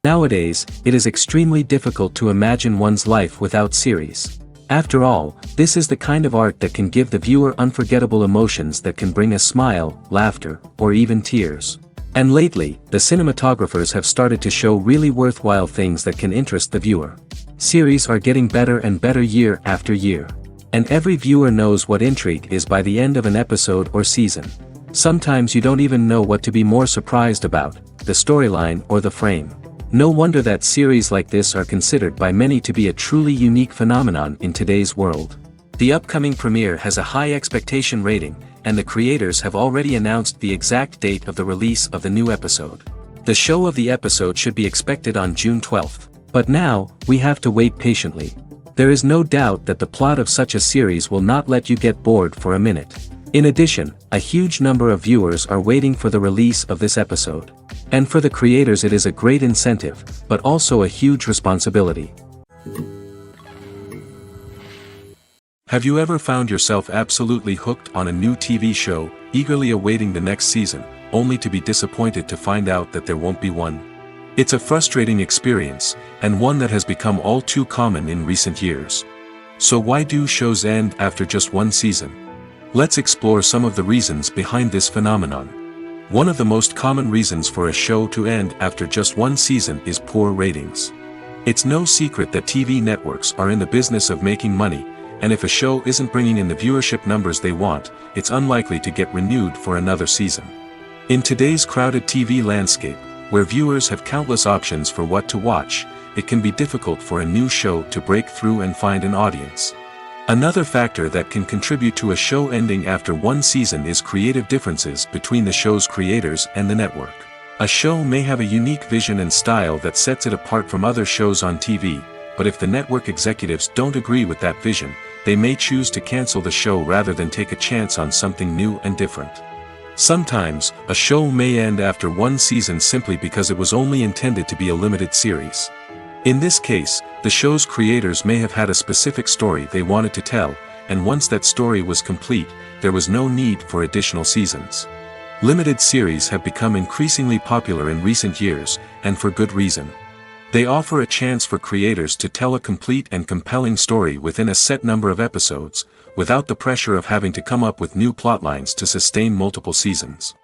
Nowadays, it is extremely difficult to imagine one's life without series. After all, this is the kind of art that can give the viewer unforgettable emotions that can bring a smile, laughter, or even tears. And lately, the cinematographers have started to show really worthwhile things that can interest the viewer. Series are getting better and better year after year. And every viewer knows what intrigue is by the end of an episode or season. Sometimes you don't even know what to be more surprised about, the storyline or the frame. No wonder that series like this are considered by many to be a truly unique phenomenon in today's world. The upcoming premiere has a high expectation rating, and the creators have already announced the exact date of the release of the new episode. The show of the episode should be expected on June 12th. But now, we have to wait patiently. There is no doubt that the plot of such a series will not let you get bored for a minute. In addition, a huge number of viewers are waiting for the release of this episode. And for the creators it is a great incentive, but also a huge responsibility. Have you ever found yourself absolutely hooked on a new TV show, eagerly awaiting the next season, only to be disappointed to find out that there won't be one? It's a frustrating experience, and one that has become all too common in recent years. So why do shows end after just one season? Let's explore some of the reasons behind this phenomenon. One of the most common reasons for a show to end after just one season is poor ratings. It's no secret that TV networks are in the business of making money, and if a show isn't bringing in the viewership numbers they want, it's unlikely to get renewed for another season. In today's crowded TV landscape, where viewers have countless options for what to watch, it can be difficult for a new show to break through and find an audience. Another factor that can contribute to a show ending after one season is creative differences between the show's creators and the network. A show may have a unique vision and style that sets it apart from other shows on TV, but if the network executives don't agree with that vision, they may choose to cancel the show rather than take a chance on something new and different. Sometimes, a show may end after one season simply because it was only intended to be a limited series. In this case, the show's creators may have had a specific story they wanted to tell, and once that story was complete, there was no need for additional seasons. Limited series have become increasingly popular in recent years, and for good reason. They offer a chance for creators to tell a complete and compelling story within a set number of episodes, without the pressure of having to come up with new plotlines to sustain multiple seasons.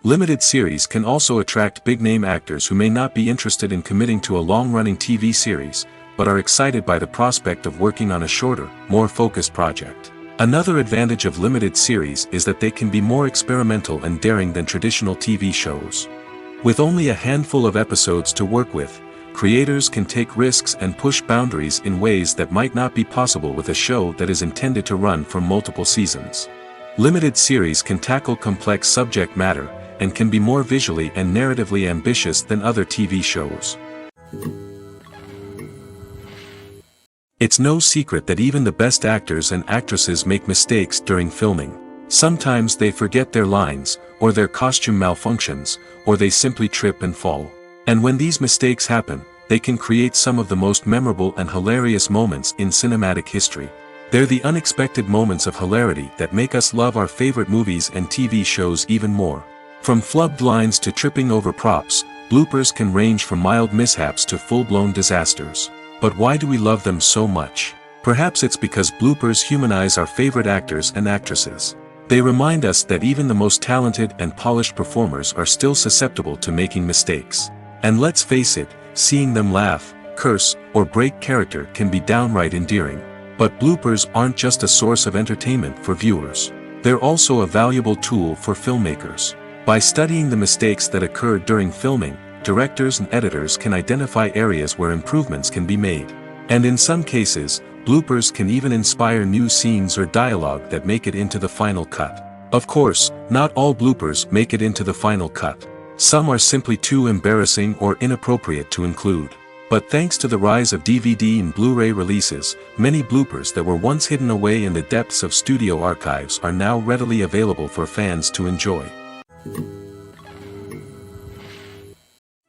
Limited series can also attract big-name actors who may not be interested in committing to a long-running TV series, but are excited by the prospect of working on a shorter, more focused project. Another advantage of limited series is that they can be more experimental and daring than traditional TV shows. With only a handful of episodes to work with, creators can take risks and push boundaries in ways that might not be possible with a show that is intended to run for multiple seasons. Limited series can tackle complex subject matter, and can be more visually and narratively ambitious than other TV shows. It's no secret that even the best actors and actresses make mistakes during filming. Sometimes they forget their lines, or their costume malfunctions, or they simply trip and fall. And when these mistakes happen, they can create some of the most memorable and hilarious moments in cinematic history. They're the unexpected moments of hilarity that make us love our favorite movies and TV shows even more. From flubbed lines to tripping over props, bloopers can range from mild mishaps to full-blown disasters. But why do we love them so much? Perhaps it's because bloopers humanize our favorite actors and actresses. They remind us that even the most talented and polished performers are still susceptible to making mistakes. And let's face it, Seeing them laugh, curse, or break character can be downright endearing. But bloopers aren't just a source of entertainment for viewers. They're also a valuable tool for filmmakers. By studying the mistakes that occurred during filming, directors and editors can identify areas where improvements can be made. And in some cases, bloopers can even inspire new scenes or dialogue that make it into the final cut. Of course, not all bloopers make it into the final cut. Some are simply too embarrassing or inappropriate to include. But thanks to the rise of DVD and Blu-ray releases, many bloopers that were once hidden away in the depths of studio archives are now readily available for fans to enjoy.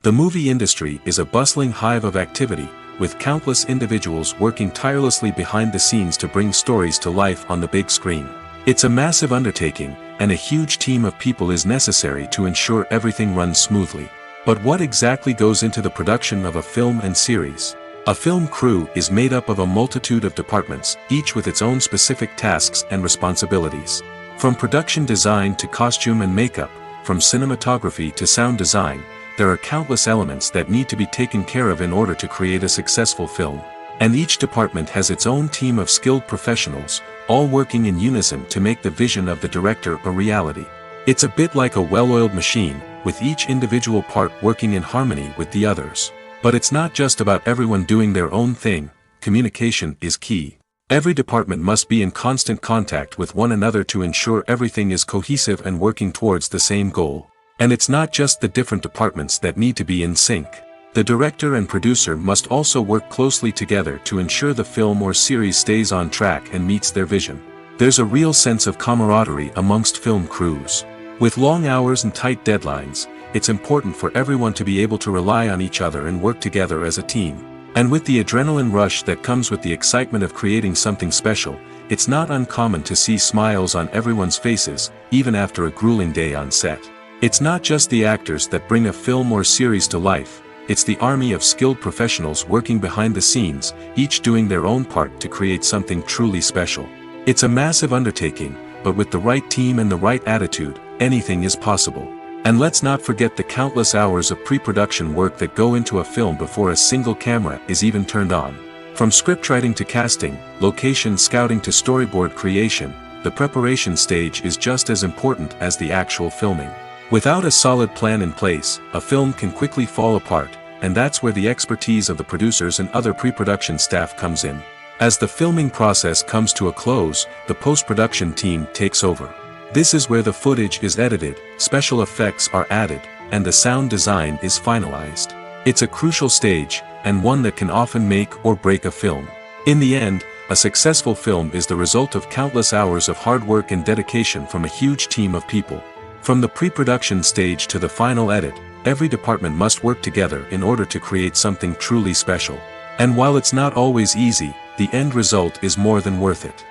The movie industry is a bustling hive of activity, with countless individuals working tirelessly behind the scenes to bring stories to life on the big screen. It's a massive undertaking, and a huge team of people is necessary to ensure everything runs smoothly. But what exactly goes into the production of a film and series? A film crew is made up of a multitude of departments, each with its own specific tasks and responsibilities. From production design to costume and makeup, from cinematography to sound design, there are countless elements that need to be taken care of in order to create a successful film. And each department has its own team of skilled professionals, all working in unison to make the vision of the director a reality. It's a bit like a well-oiled machine, with each individual part working in harmony with the others. But it's not just about everyone doing their own thing. Communication is key. Every department must be in constant contact with one another to ensure everything is cohesive and working towards the same goal. And it's not just the different departments that need to be in sync. The director and producer must also work closely together to ensure the film or series stays on track and meets their vision. There's a real sense of camaraderie amongst film crews. With long hours and tight deadlines, it's important for everyone to be able to rely on each other and work together as a team. And with the adrenaline rush that comes with the excitement of creating something special, it's not uncommon to see smiles on everyone's faces, even after a grueling day on set. It's not just the actors that bring a film or series to life. It's the army of skilled professionals working behind the scenes, each doing their own part to create something truly special. It's a massive undertaking, but with the right team and the right attitude, anything is possible. And let's not forget the countless hours of pre-production work that go into a film before a single camera is even turned on. From scriptwriting to casting, location scouting to storyboard creation, the preparation stage is just as important as the actual filming. Without a solid plan in place, a film can quickly fall apart, and that's where the expertise of the producers and other pre-production staff comes in. As the filming process comes to a close, the post-production team takes over. This is where the footage is edited, special effects are added, and the sound design is finalized. It's a crucial stage, and one that can often make or break a film. In the end, a successful film is the result of countless hours of hard work and dedication from a huge team of people. From the pre-production stage to the final edit, every department must work together in order to create something truly special. And while it's not always easy, the end result is more than worth it.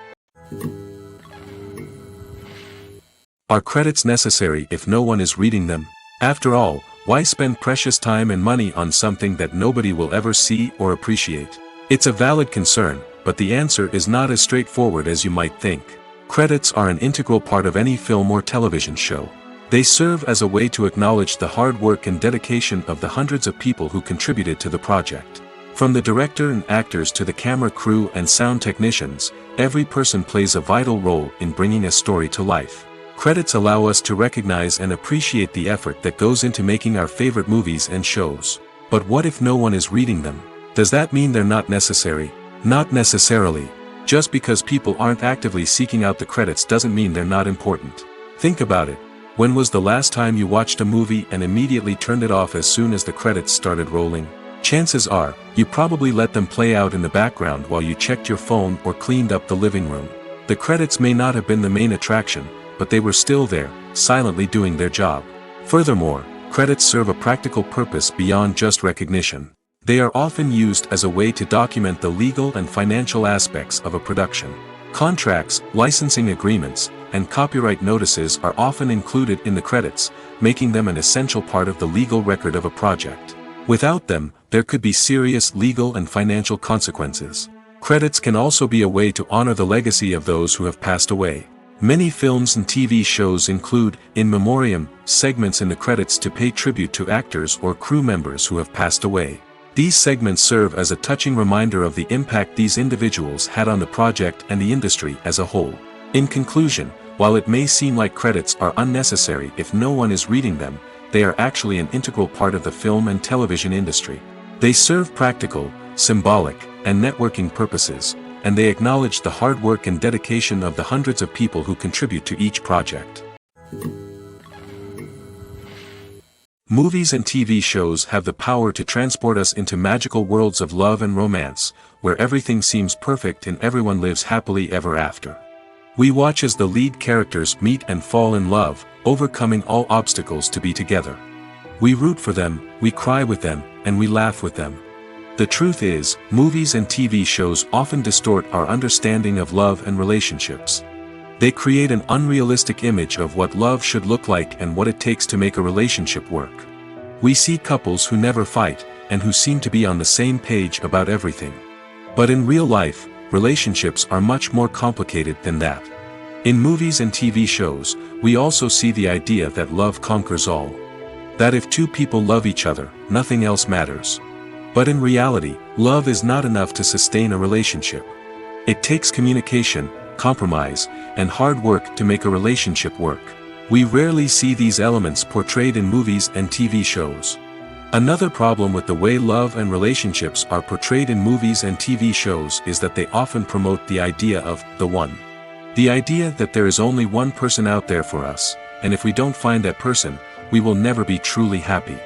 Are credits necessary if no one is reading them? After all, why spend precious time and money on something that nobody will ever see or appreciate? It's a valid concern, but the answer is not as straightforward as you might think. Credits are an integral part of any film or television show. They serve as a way to acknowledge the hard work and dedication of the hundreds of people who contributed to the project. From the director and actors to the camera crew and sound technicians, every person plays a vital role in bringing a story to life. Credits allow us to recognize and appreciate the effort that goes into making our favorite movies and shows. But what if no one is reading them? Does that mean they're not necessary? Not necessarily. Just because people aren't actively seeking out the credits doesn't mean they're not important. Think about it. When was the last time you watched a movie and immediately turned it off as soon as the credits started rolling? Chances are, you probably let them play out in the background while you checked your phone or cleaned up the living room. The credits may not have been the main attraction, but they were still there, silently doing their job. Furthermore, credits serve a practical purpose beyond just recognition. They are often used as a way to document the legal and financial aspects of a production. Contracts, licensing agreements, and copyright notices are often included in the credits, making them an essential part of the legal record of a project. Without them, there could be serious legal and financial consequences. Credits can also be a way to honor the legacy of those who have passed away. Many films and TV shows include, in memoriam, segments in the credits to pay tribute to actors or crew members who have passed away. These segments serve as a touching reminder of the impact these individuals had on the project and the industry as a whole. In conclusion, while it may seem like credits are unnecessary if no one is reading them, they are actually an integral part of the film and television industry. They serve practical, symbolic, and networking purposes, and they acknowledge the hard work and dedication of the hundreds of people who contribute to each project. Movies and TV shows have the power to transport us into magical worlds of love and romance, where everything seems perfect and everyone lives happily ever after. We watch as the lead characters meet and fall in love, overcoming all obstacles to be together. We root for them, we cry with them, and we laugh with them. The truth is, movies and TV shows often distort our understanding of love and relationships. They create an unrealistic image of what love should look like and what it takes to make a relationship work. We see couples who never fight, and who seem to be on the same page about everything. But in real life, relationships are much more complicated than that. In movies and TV shows, we also see the idea that love conquers all. That if two people love each other, nothing else matters. But in reality, love is not enough to sustain a relationship. It takes communication, compromise, and hard work to make a relationship work. We rarely see these elements portrayed in movies and TV shows. Another problem with the way love and relationships are portrayed in movies and TV shows is that they often promote the idea of the one. The idea that there is only one person out there for us, and if we don't find that person, we will never be truly happy.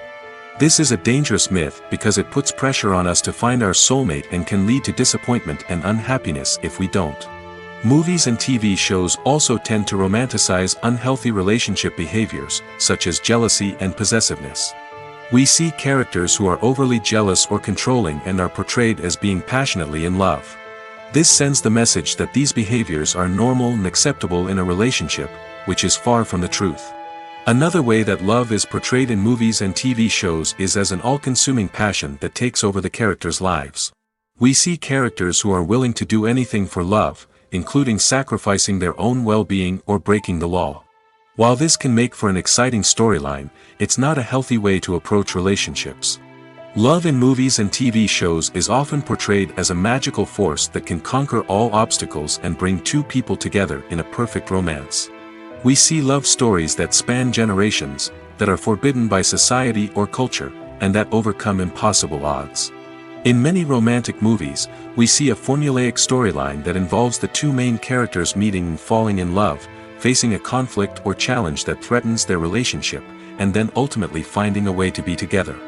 This is a dangerous myth because it puts pressure on us to find our soulmate and can lead to disappointment and unhappiness if we don't. Movies and TV shows also tend to romanticize unhealthy relationship behaviors, such as jealousy and possessiveness. We see characters who are overly jealous or controlling and are portrayed as being passionately in love. This sends the message that these behaviors are normal and acceptable in a relationship, which is far from the truth. Another way that love is portrayed in movies and TV shows is as an all-consuming passion that takes over the characters' lives. We see characters who are willing to do anything for love, including sacrificing their own well-being or breaking the law. While this can make for an exciting storyline, it's not a healthy way to approach relationships. Love in movies and TV shows is often portrayed as a magical force that can conquer all obstacles and bring two people together in a perfect romance. We see love stories that span generations, that are forbidden by society or culture, and that overcome impossible odds. In many romantic movies, we see a formulaic storyline that involves the two main characters meeting and falling in love, facing a conflict or challenge that threatens their relationship, and then ultimately finding a way to be together.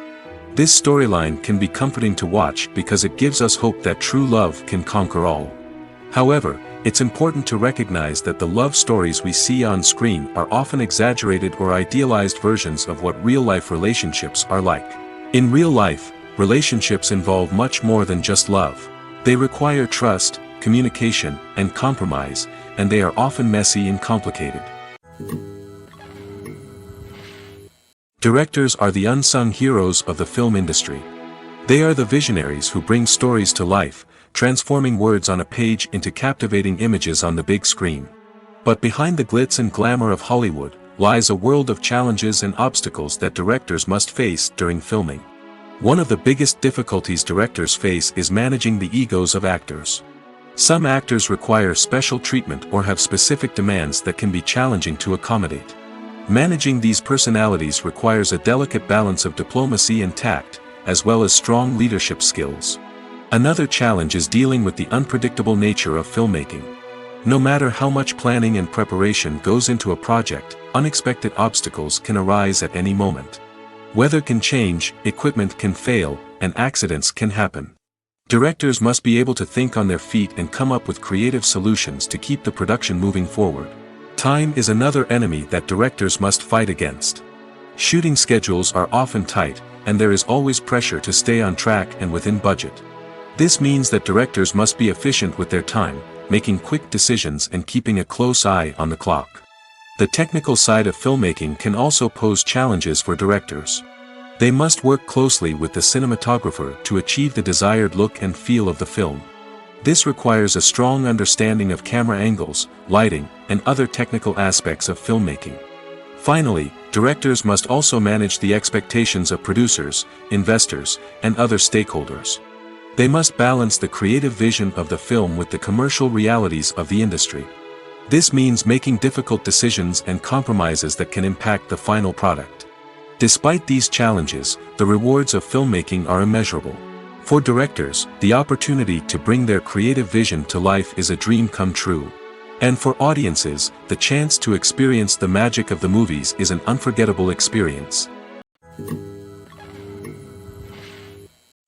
This storyline can be comforting to watch because it gives us hope that true love can conquer all. However, it's important to recognize that the love stories we see on screen are often exaggerated or idealized versions of what real-life relationships are like. In real life, relationships involve much more than just love. They require trust, communication, and compromise, and they are often messy and complicated. Directors are the unsung heroes of the film industry. They are the visionaries who bring stories to life, transforming words on a page into captivating images on the big screen. But behind the glitz and glamour of Hollywood lies a world of challenges and obstacles that directors must face during filming. One of the biggest difficulties directors face is managing the egos of actors. Some actors require special treatment or have specific demands that can be challenging to accommodate. Managing these personalities requires a delicate balance of diplomacy and tact, as well as strong leadership skills. Another challenge is dealing with the unpredictable nature of filmmaking. No matter how much planning and preparation goes into a project, unexpected obstacles can arise at any moment. Weather can change, equipment can fail, and accidents can happen. Directors must be able to think on their feet and come up with creative solutions to keep the production moving forward. Time is another enemy that directors must fight against. Shooting schedules are often tight, and there is always pressure to stay on track and within budget. This means that directors must be efficient with their time, making quick decisions and keeping a close eye on the clock. The technical side of filmmaking can also pose challenges for directors. They must work closely with the cinematographer to achieve the desired look and feel of the film. This requires a strong understanding of camera angles, lighting, and other technical aspects of filmmaking. Finally, directors must also manage the expectations of producers, investors, and other stakeholders. They must balance the creative vision of the film with the commercial realities of the industry. This means making difficult decisions and compromises that can impact the final product. Despite these challenges, the rewards of filmmaking are immeasurable. For directors, the opportunity to bring their creative vision to life is a dream come true. And for audiences, the chance to experience the magic of the movies is an unforgettable experience.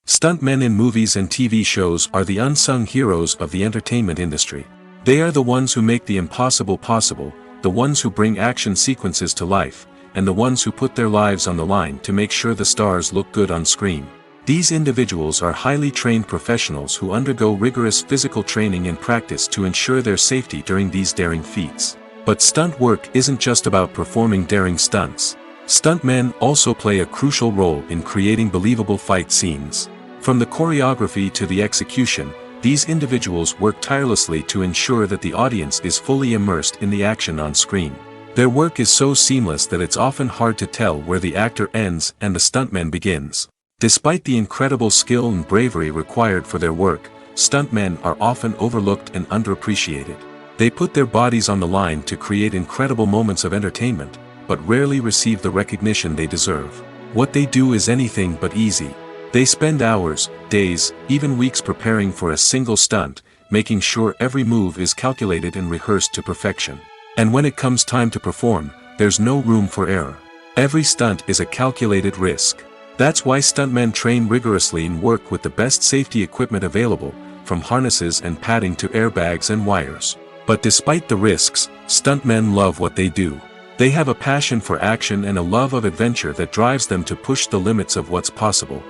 Stuntmen in movies and TV shows are the unsung heroes of the entertainment industry. They are the ones who make the impossible possible, the ones who bring action sequences to life, and the ones who put their lives on the line to make sure the stars look good on screen. These individuals are highly trained professionals who undergo rigorous physical training and practice to ensure their safety during these daring feats. But stunt work isn't just about performing daring stunts. Stuntmen also play a crucial role in creating believable fight scenes. From the choreography to the execution, these individuals work tirelessly to ensure that the audience is fully immersed in the action on screen. Their work is so seamless that it's often hard to tell where the actor ends and the stuntman begins. Despite the incredible skill and bravery required for their work, stuntmen are often overlooked and underappreciated. They put their bodies on the line to create incredible moments of entertainment, but rarely receive the recognition they deserve. What they do is anything but easy. They spend hours, days, even weeks preparing for a single stunt, making sure every move is calculated and rehearsed to perfection. And when it comes time to perform, there's no room for error. Every stunt is a calculated risk. That's why stuntmen train rigorously and work with the best safety equipment available, from harnesses and padding to airbags and wires. But despite the risks, stuntmen love what they do. They have a passion for action and a love of adventure that drives them to push the limits of what's possible.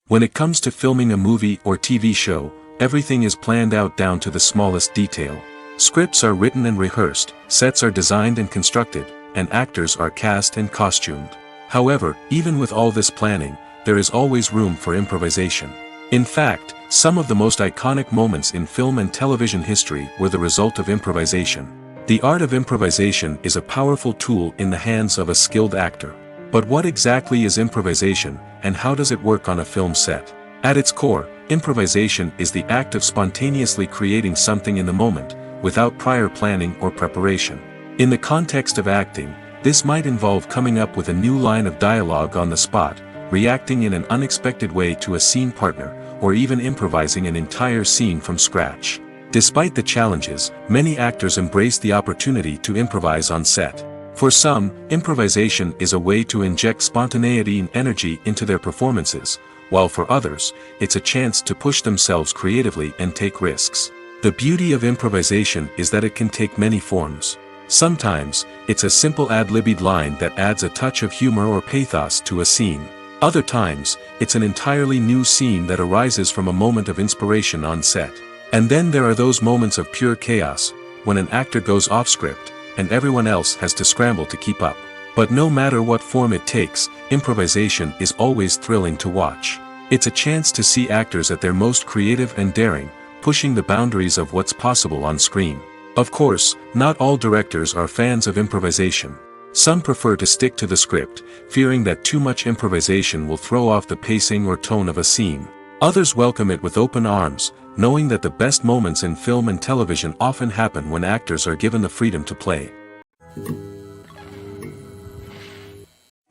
When it comes to filming a movie or TV show, everything is planned out down to the smallest detail. Scripts are written and rehearsed, sets are designed and constructed, and actors are cast and costumed. However, even with all this planning, there is always room for improvisation. In fact, some of the most iconic moments in film and television history were the result of improvisation. The art of improvisation is a powerful tool in the hands of a skilled actor. But what exactly is improvisation, and how does it work on a film set? At its core, improvisation is the act of spontaneously creating something in the moment, without prior planning or preparation. In the context of acting, this might involve coming up with a new line of dialogue on the spot, reacting in an unexpected way to a scene partner, or even improvising an entire scene from scratch. Despite the challenges, many actors embrace the opportunity to improvise on set. For some, improvisation is a way to inject spontaneity and energy into their performances, while for others, it's a chance to push themselves creatively and take risks. The beauty of improvisation is that it can take many forms. Sometimes, it's a simple ad-libbed line that adds a touch of humor or pathos to a scene. Other times, it's an entirely new scene that arises from a moment of inspiration on set. And then there are those moments of pure chaos, when an actor goes off script, and everyone else has to scramble to keep up. But no matter what form it takes, improvisation is always thrilling to watch. It's a chance to see actors at their most creative and daring, pushing the boundaries of what's possible on screen. Of course, not all directors are fans of improvisation. Some prefer to stick to the script, fearing that too much improvisation will throw off the pacing or tone of a scene. Others welcome it with open arms, knowing that the best moments in film and television often happen when actors are given the freedom to play.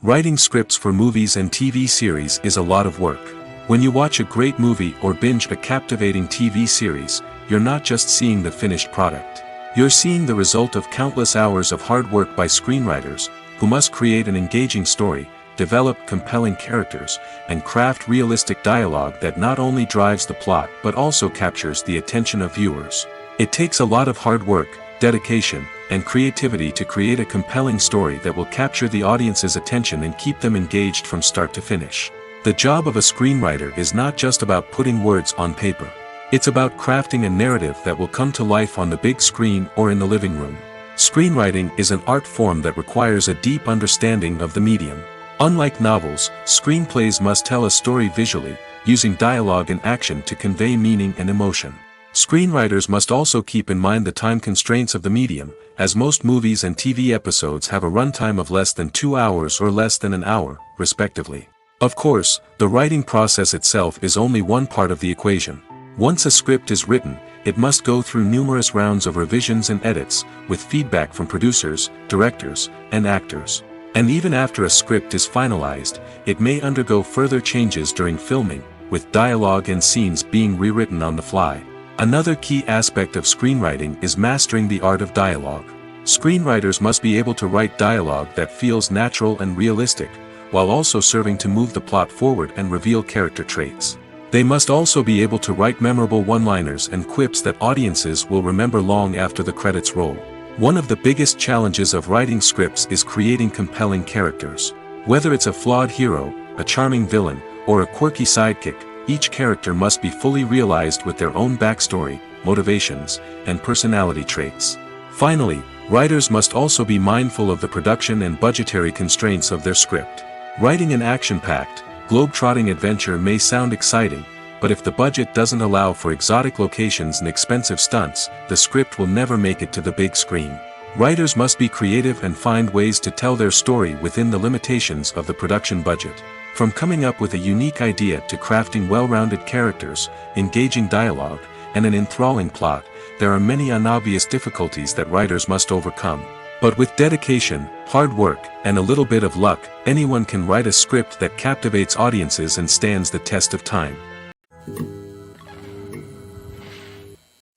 Writing scripts for movies and TV series is a lot of work. When you watch a great movie or binge a captivating TV series, you're not just seeing the finished product. You're seeing the result of countless hours of hard work by screenwriters, who must create an engaging story, develop compelling characters, and craft realistic dialogue that not only drives the plot but also captures the attention of viewers. It takes a lot of hard work, dedication, and creativity to create a compelling story that will capture the audience's attention and keep them engaged from start to finish. The job of a screenwriter is not just about putting words on paper. It's about crafting a narrative that will come to life on the big screen or in the living room. Screenwriting is an art form that requires a deep understanding of the medium. Unlike novels, screenplays must tell a story visually, using dialogue and action to convey meaning and emotion. Screenwriters must also keep in mind the time constraints of the medium, as most movies and TV episodes have a runtime of less than 2 hours or less than an hour, respectively. Of course, the writing process itself is only one part of the equation. Once a script is written, it must go through numerous rounds of revisions and edits, with feedback from producers, directors, and actors. And even after a script is finalized, it may undergo further changes during filming, with dialogue and scenes being rewritten on the fly. Another key aspect of screenwriting is mastering the art of dialogue. Screenwriters must be able to write dialogue that feels natural and realistic, while also serving to move the plot forward and reveal character traits. They must also be able to write memorable one-liners and quips that audiences will remember long after the credits roll. One of the biggest challenges of writing scripts is creating compelling characters. Whether it's a flawed hero, a charming villain, or a quirky sidekick, each character must be fully realized with their own backstory, motivations, and personality traits. Finally, writers must also be mindful of the production and budgetary constraints of their script. Writing an action-packed, globe-trotting adventure may sound exciting, but if the budget doesn't allow for exotic locations and expensive stunts, the script will never make it to the big screen. Writers must be creative and find ways to tell their story within the limitations of the production budget. From coming up with a unique idea to crafting well-rounded characters, engaging dialogue, and an enthralling plot, there are many unobvious difficulties that writers must overcome. But with dedication, hard work, and a little bit of luck, anyone can write a script that captivates audiences and stands the test of time.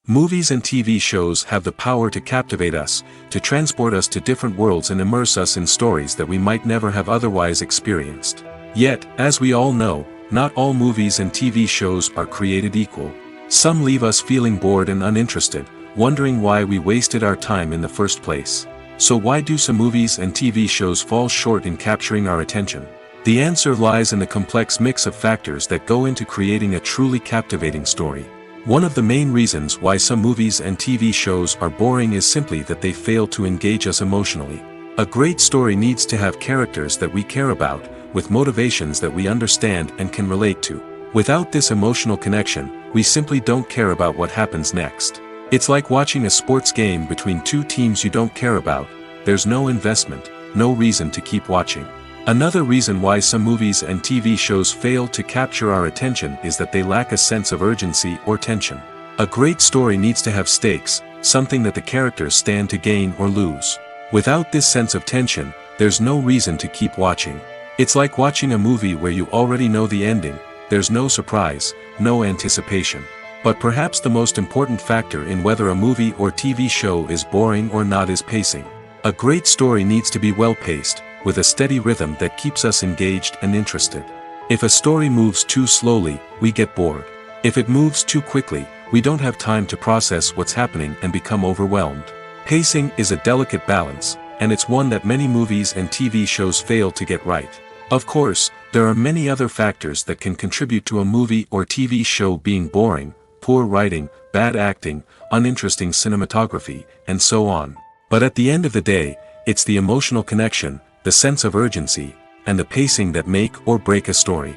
Movies and TV shows have the power to captivate us, to transport us to different worlds and immerse us in stories that we might never have otherwise experienced. Yet, as we all know, not all movies and TV shows are created equal. Some leave us feeling bored and uninterested, wondering why we wasted our time in the first place. So why do some movies and TV shows fall short in capturing our attention? The answer lies in the complex mix of factors that go into creating a truly captivating story. One of the main reasons why some movies and TV shows are boring is simply that they fail to engage us emotionally. A great story needs to have characters that we care about, with motivations that we understand and can relate to. Without this emotional connection, we simply don't care about what happens next. It's like watching a sports game between two teams you don't care about. There's no investment, no reason to keep watching. Another reason why some movies and TV shows fail to capture our attention is that they lack a sense of urgency or tension. A great story needs to have stakes, something that the characters stand to gain or lose. Without this sense of tension, there's no reason to keep watching. It's like watching a movie where you already know the ending. There's no surprise, no anticipation. But perhaps the most important factor in whether a movie or TV show is boring or not is pacing. A great story needs to be well-paced, with a steady rhythm that keeps us engaged and interested. If a story moves too slowly, we get bored. If it moves too quickly, we don't have time to process what's happening and become overwhelmed. Pacing is a delicate balance, and it's one that many movies and TV shows fail to get right. Of course, there are many other factors that can contribute to a movie or TV show being boring: poor writing, bad acting, uninteresting cinematography, and so on. But at the end of the day, it's the emotional connection, the sense of urgency, and the pacing that make or break a story.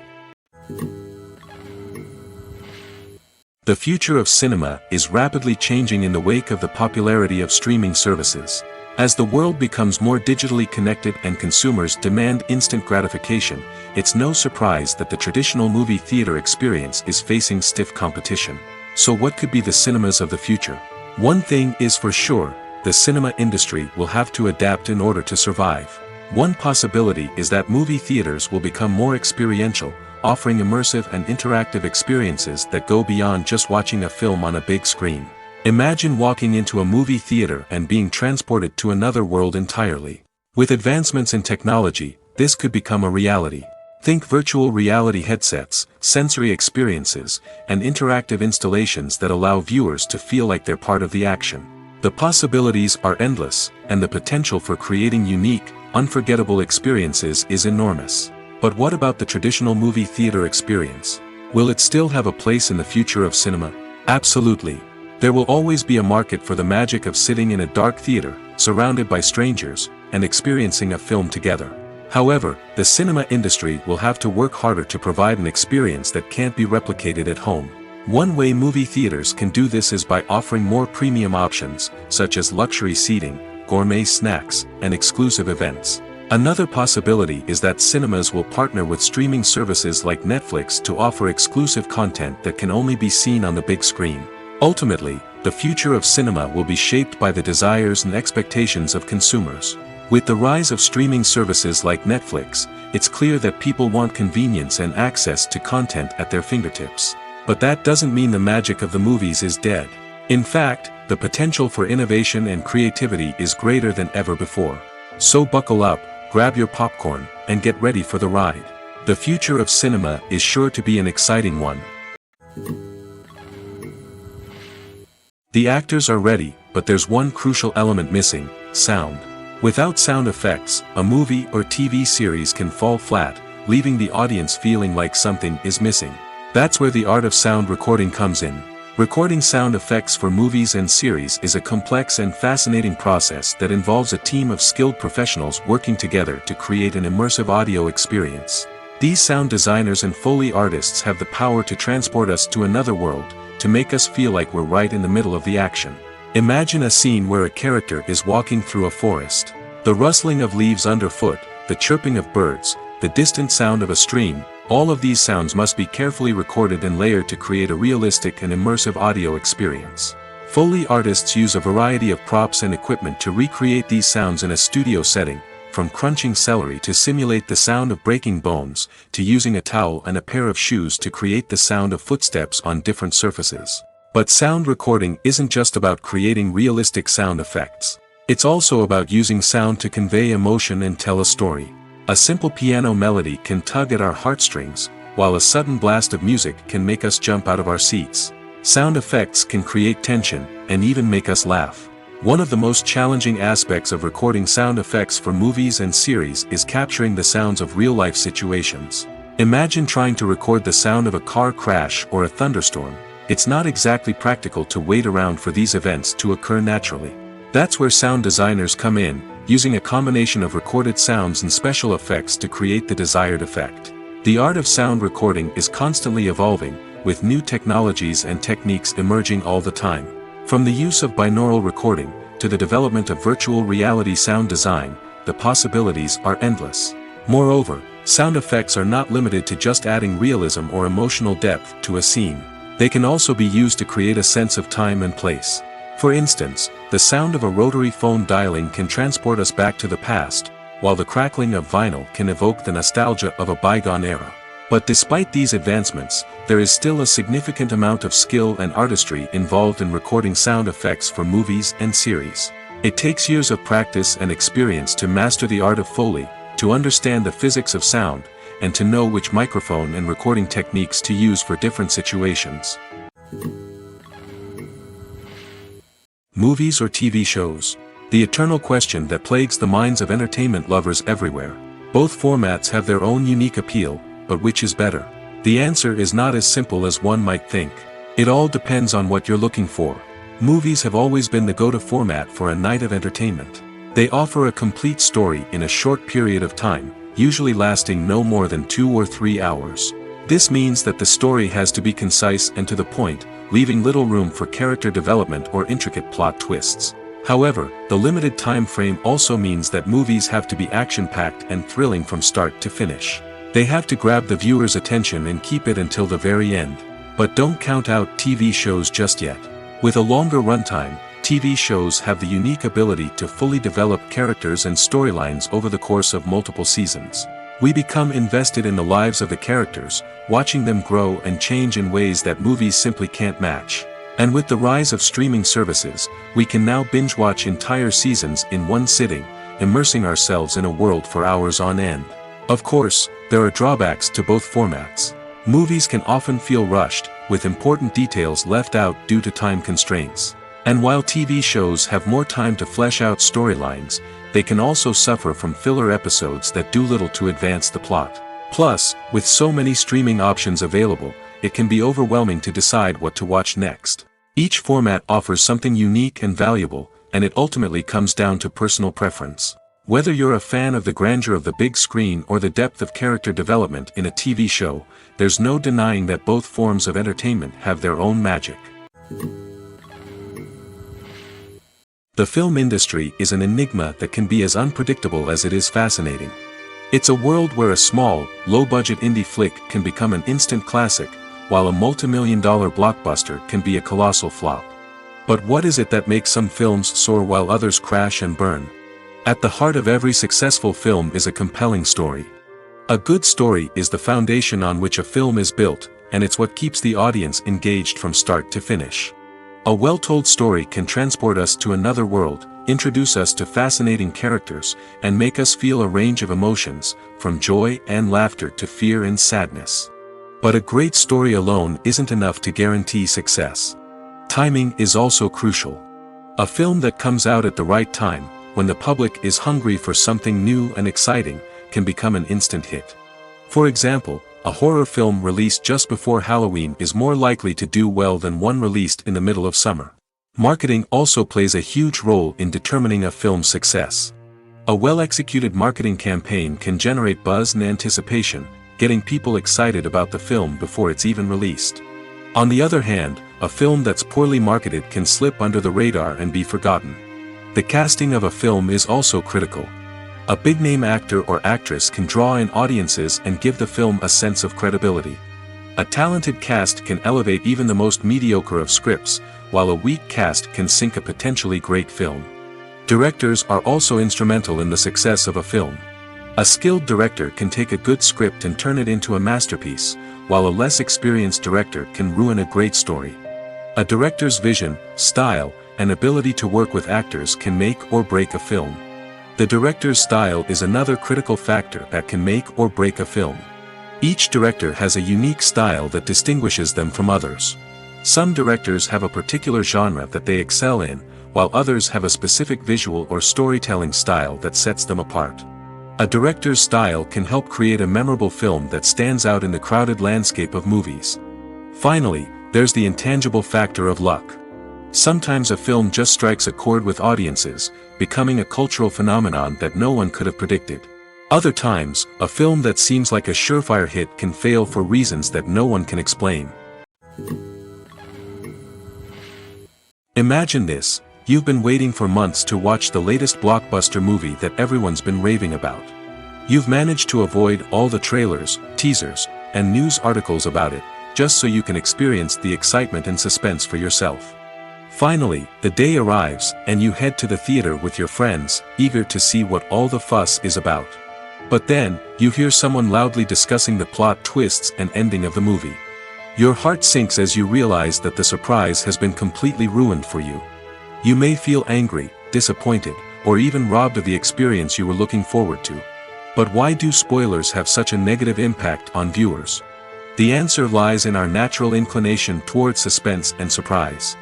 The future of cinema is rapidly changing in the wake of the popularity of streaming services. As the world becomes more digitally connected and consumers demand instant gratification, it's no surprise that the traditional movie theater experience is facing stiff competition. So what could be the cinemas of the future? One thing is for sure: the cinema industry will have to adapt in order to survive. One possibility is that movie theaters will become more experiential, offering immersive and interactive experiences that go beyond just watching a film on a big screen. Imagine walking into a movie theater and being transported to another world entirely. With advancements in technology, this could become a reality. Think virtual reality headsets, sensory experiences, and interactive installations that allow viewers to feel like they're part of the action. The possibilities are endless, and the potential for creating unique, unforgettable experiences is enormous. But what about the traditional movie theater experience? Will it still have a place in the future of cinema? Absolutely. There will always be a market for the magic of sitting in a dark theater, surrounded by strangers, and experiencing a film together. However, the cinema industry will have to work harder to provide an experience that can't be replicated at home. One way movie theaters can do this is by offering more premium options, such as luxury seating, gourmet snacks, and exclusive events. Another possibility is that cinemas will partner with streaming services like Netflix to offer exclusive content that can only be seen on the big screen. Ultimately, the future of cinema will be shaped by the desires and expectations of consumers. With the rise of streaming services like Netflix, it's clear that people want convenience and access to content at their fingertips. But that doesn't mean the magic of the movies is dead. In fact, the potential for innovation and creativity is greater than ever before. So buckle up, grab your popcorn, and get ready for the ride. The future of cinema is sure to be an exciting one. The actors are ready, but there's one crucial element missing: sound. Without sound effects, a movie or TV series can fall flat, leaving the audience feeling like something is missing. That's where the art of sound recording comes in. Recording sound effects for movies and series is a complex and fascinating process that involves a team of skilled professionals working together to create an immersive audio experience. These sound designers and Foley artists have the power to transport us to another world, to make us feel like we're right in the middle of the action. Imagine a scene where a character is walking through a forest. The rustling of leaves underfoot, the chirping of birds, the distant sound of a stream, all of these sounds must be carefully recorded and layered to create a realistic and immersive audio experience. Foley artists use a variety of props and equipment to recreate these sounds in a studio setting, from crunching celery to simulate the sound of breaking bones, to using a towel and a pair of shoes to create the sound of footsteps on different surfaces. But sound recording isn't just about creating realistic sound effects. It's also about using sound to convey emotion and tell a story. A simple piano melody can tug at our heartstrings, while a sudden blast of music can make us jump out of our seats. Sound effects can create tension, and even make us laugh. One of the most challenging aspects of recording sound effects for movies and series is capturing the sounds of real-life situations. Imagine trying to record the sound of a car crash or a thunderstorm. It's not exactly practical to wait around for these events to occur naturally. That's where sound designers come in, using a combination of recorded sounds and special effects to create the desired effect. The art of sound recording is constantly evolving, with new technologies and techniques emerging all the time. From the use of binaural recording, to the development of virtual reality sound design, the possibilities are endless. Moreover, sound effects are not limited to just adding realism or emotional depth to a scene. They can also be used to create a sense of time and place. For instance, the sound of a rotary phone dialing can transport us back to the past, while the crackling of vinyl can evoke the nostalgia of a bygone era. But despite these advancements, there is still a significant amount of skill and artistry involved in recording sound effects for movies and series. It takes years of practice and experience to master the art of Foley, to understand the physics of sound, and to know which microphone and recording techniques to use for different situations. Movies or TV shows? The eternal question that plagues the minds of entertainment lovers everywhere. Both formats have their own unique appeal, but which is better? The answer is not as simple as one might think. It all depends on what you're looking for. Movies have always been the go-to format for a night of entertainment. They offer a complete story in a short period of time, usually lasting no more than 2 or 3 hours. This means that the story has to be concise and to the point, leaving little room for character development or intricate plot twists. However, the limited time frame also means that movies have to be action-packed and thrilling from start to finish. They have to grab the viewer's attention and keep it until the very end. But don't count out TV shows just yet. With a longer runtime, TV shows have the unique ability to fully develop characters and storylines over the course of multiple seasons. We become invested in the lives of the characters, watching them grow and change in ways that movies simply can't match. And with the rise of streaming services, we can now binge-watch entire seasons in one sitting, immersing ourselves in a world for hours on end. Of course, there are drawbacks to both formats. Movies can often feel rushed, with important details left out due to time constraints. And while TV shows have more time to flesh out storylines, they can also suffer from filler episodes that do little to advance the plot. Plus, with so many streaming options available, it can be overwhelming to decide what to watch next. Each format offers something unique and valuable, and it ultimately comes down to personal preference. Whether you're a fan of the grandeur of the big screen or the depth of character development in a TV show, there's no denying that both forms of entertainment have their own magic. The film industry is an enigma that can be as unpredictable as it is fascinating. It's a world where a small, low-budget indie flick can become an instant classic, while a multi-million-dollar blockbuster can be a colossal flop. But what is it that makes some films soar while others crash and burn? At the heart of every successful film is a compelling story. A good story is the foundation on which a film is built, and it's what keeps the audience engaged from start to finish. A well-told story can transport us to another world, introduce us to fascinating characters, and make us feel a range of emotions, from joy and laughter to fear and sadness. But a great story alone isn't enough to guarantee success. Timing is also crucial. A film that comes out at the right time, when the public is hungry for something new and exciting, can become an instant hit. For example, a horror film released just before Halloween is more likely to do well than one released in the middle of summer. Marketing also plays a huge role in determining a film's success. A well-executed marketing campaign can generate buzz and anticipation, getting people excited about the film before it's even released. On the other hand, a film that's poorly marketed can slip under the radar and be forgotten. The casting of a film is also critical. A big-name actor or actress can draw in audiences and give the film a sense of credibility. A talented cast can elevate even the most mediocre of scripts, while a weak cast can sink a potentially great film. Directors are also instrumental in the success of a film. A skilled director can take a good script and turn it into a masterpiece, while a less experienced director can ruin a great story. A director's vision, style, and ability to work with actors can make or break a film. The director's style is another critical factor that can make or break a film. Each director has a unique style that distinguishes them from others. Some directors have a particular genre that they excel in, while others have a specific visual or storytelling style that sets them apart. A director's style can help create a memorable film that stands out in the crowded landscape of movies. Finally, there's the intangible factor of luck. Sometimes a film just strikes a chord with audiences, becoming a cultural phenomenon that no one could have predicted. Other times, a film that seems like a surefire hit can fail for reasons that no one can explain. Imagine this: you've been waiting for months to watch the latest blockbuster movie that everyone's been raving about. You've managed to avoid all the trailers, teasers, and news articles about it, just so you can experience the excitement and suspense for yourself. Finally, the day arrives, and you head to the theater with your friends, eager to see what all the fuss is about. But then, you hear someone loudly discussing the plot twists and ending of the movie. Your heart sinks as you realize that the surprise has been completely ruined for you. You may feel angry, disappointed, or even robbed of the experience you were looking forward to. But why do spoilers have such a negative impact on viewers? The answer lies in our natural inclination toward suspense and surprise.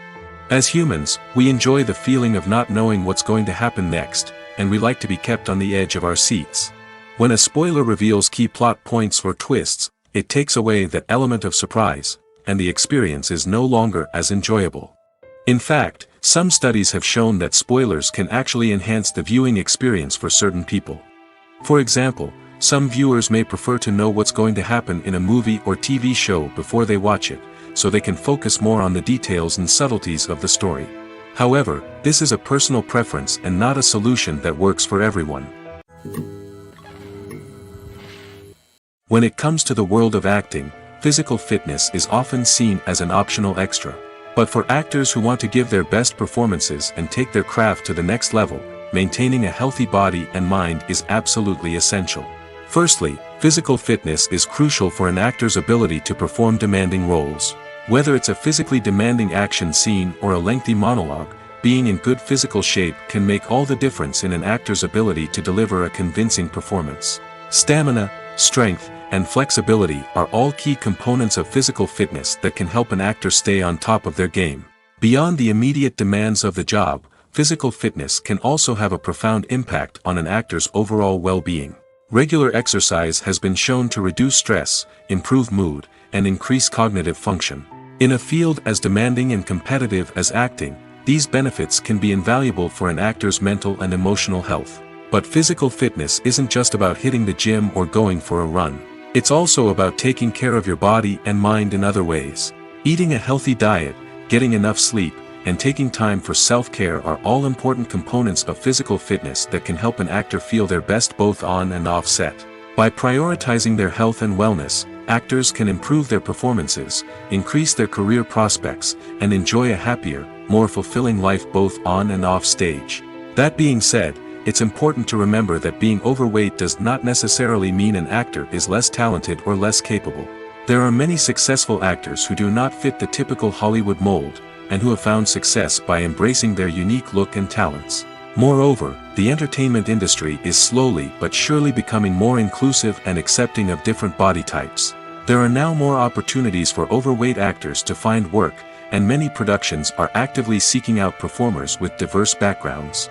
As humans, we enjoy the feeling of not knowing what's going to happen next, and we like to be kept on the edge of our seats. When a spoiler reveals key plot points or twists, it takes away that element of surprise, and the experience is no longer as enjoyable. In fact, some studies have shown that spoilers can actually enhance the viewing experience for certain people. For example, some viewers may prefer to know what's going to happen in a movie or TV show before they watch it, so they can focus more on the details and subtleties of the story. However, this is a personal preference and not a solution that works for everyone. When it comes to the world of acting, physical fitness is often seen as an optional extra. But for actors who want to give their best performances and take their craft to the next level, maintaining a healthy body and mind is absolutely essential. Firstly, physical fitness is crucial for an actor's ability to perform demanding roles. Whether it's a physically demanding action scene or a lengthy monologue, being in good physical shape can make all the difference in an actor's ability to deliver a convincing performance. Stamina, strength, and flexibility are all key components of physical fitness that can help an actor stay on top of their game. Beyond the immediate demands of the job, physical fitness can also have a profound impact on an actor's overall well-being. Regular exercise has been shown to reduce stress, improve mood, and increase cognitive function. In a field as demanding and competitive as acting, these benefits can be invaluable for an actor's mental and emotional health. But physical fitness isn't just about hitting the gym or going for a run. It's also about taking care of your body and mind in other ways. Eating a healthy diet, getting enough sleep, and taking time for self-care are all important components of physical fitness that can help an actor feel their best both on and off set. By prioritizing their health and wellness, actors can improve their performances, increase their career prospects, and enjoy a happier, more fulfilling life both on and off stage. That being said, it's important to remember that being overweight does not necessarily mean an actor is less talented or less capable. There are many successful actors who do not fit the typical Hollywood mold, and who have found success by embracing their unique look and talents. Moreover, the entertainment industry is slowly but surely becoming more inclusive and accepting of different body types. There are now more opportunities for overweight actors to find work, and many productions are actively seeking out performers with diverse backgrounds.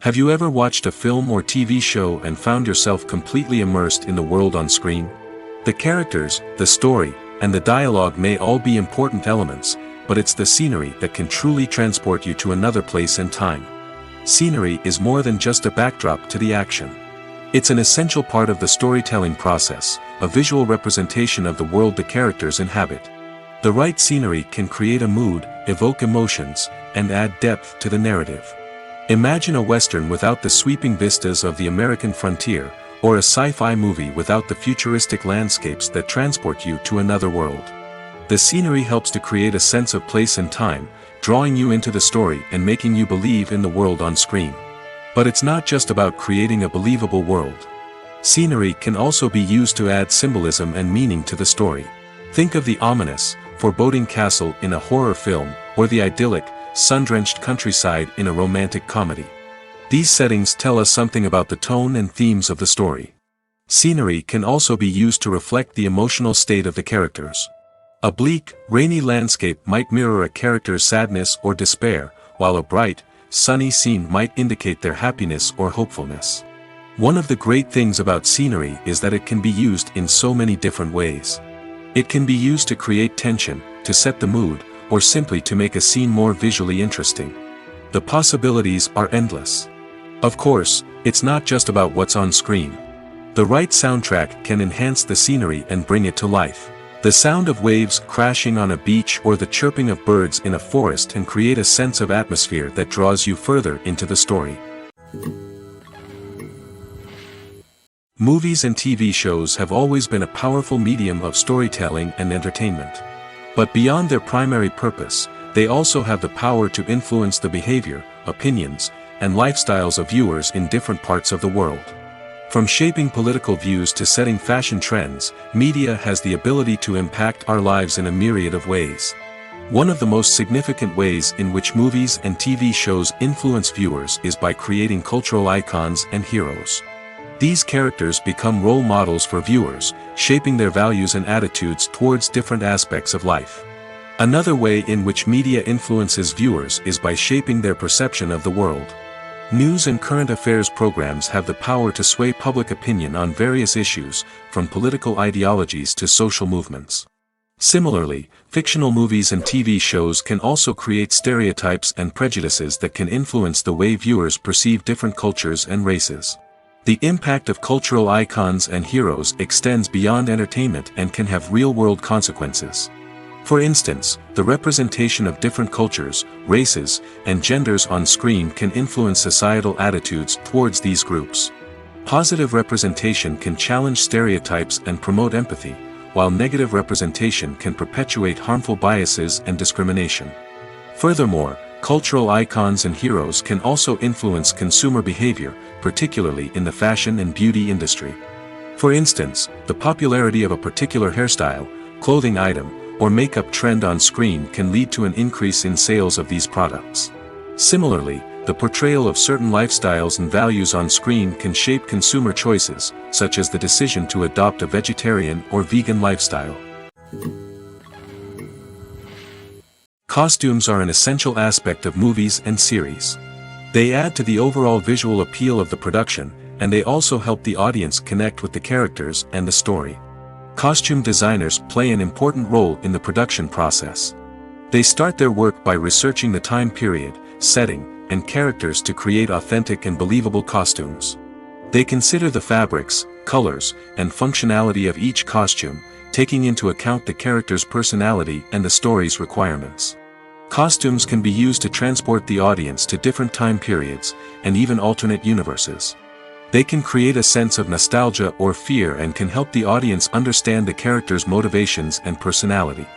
Have you ever watched a film or TV show and found yourself completely immersed in the world on screen? The characters, the story, and the dialogue may all be important elements, but it's the scenery that can truly transport you to another place and time. Scenery is more than just a backdrop to the action. It's an essential part of the storytelling process, a visual representation of the world the characters inhabit. The right scenery can create a mood, evoke emotions, and add depth to the narrative. Imagine a Western without the sweeping vistas of the American frontier, or a sci-fi movie without the futuristic landscapes that transport you to another world. The scenery helps to create a sense of place and time, drawing you into the story and making you believe in the world on screen. But it's not just about creating a believable world. Scenery can also be used to add symbolism and meaning to the story. Think of the ominous, foreboding castle in a horror film, or the idyllic, sun-drenched countryside in a romantic comedy. These settings tell us something about the tone and themes of the story. Scenery can also be used to reflect the emotional state of the characters. A bleak, rainy landscape might mirror a character's sadness or despair, while a bright, sunny scene might indicate their happiness or hopefulness. One of the great things about scenery is that it can be used in so many different ways. It can be used to create tension, to set the mood, or simply to make a scene more visually interesting. The possibilities are endless. Of course, it's not just about what's on screen. The right soundtrack can enhance the scenery and bring it to life. The sound of waves crashing on a beach or the chirping of birds in a forest can create a sense of atmosphere that draws you further into the story. Movies and TV shows have always been a powerful medium of storytelling and entertainment. But beyond their primary purpose, they also have the power to influence the behavior, opinions, and lifestyles of viewers in different parts of the world. From shaping political views to setting fashion trends, media has the ability to impact our lives in a myriad of ways. One of the most significant ways in which movies and TV shows influence viewers is by creating cultural icons and heroes. These characters become role models for viewers, shaping their values and attitudes towards different aspects of life. Another way in which media influences viewers is by shaping their perception of the world. News and current affairs programs have the power to sway public opinion on various issues, from political ideologies to social movements. Similarly, fictional movies and TV shows can also create stereotypes and prejudices that can influence the way viewers perceive different cultures and races. The impact of cultural icons and heroes extends beyond entertainment and can have real-world consequences. For instance, the representation of different cultures, races, and genders on screen can influence societal attitudes towards these groups. Positive representation can challenge stereotypes and promote empathy, while negative representation can perpetuate harmful biases and discrimination. Furthermore, cultural icons and heroes can also influence consumer behavior, particularly in the fashion and beauty industry. For instance, the popularity of a particular hairstyle, clothing item, or makeup trend on screen can lead to an increase in sales of these products. Similarly, the portrayal of certain lifestyles and values on screen can shape consumer choices, such as the decision to adopt a vegetarian or vegan lifestyle. Costumes are an essential aspect of movies and series. They add to the overall visual appeal of the production, and they also help the audience connect with the characters and the story. Costume designers play an important role in the production process. They start their work by researching the time period, setting, and characters to create authentic and believable costumes. They consider the fabrics, colors, and functionality of each costume, taking into account the character's personality and the story's requirements. Costumes can be used to transport the audience to different time periods, and even alternate universes. They can create a sense of nostalgia or fear and can help the audience understand the character's motivations and personality.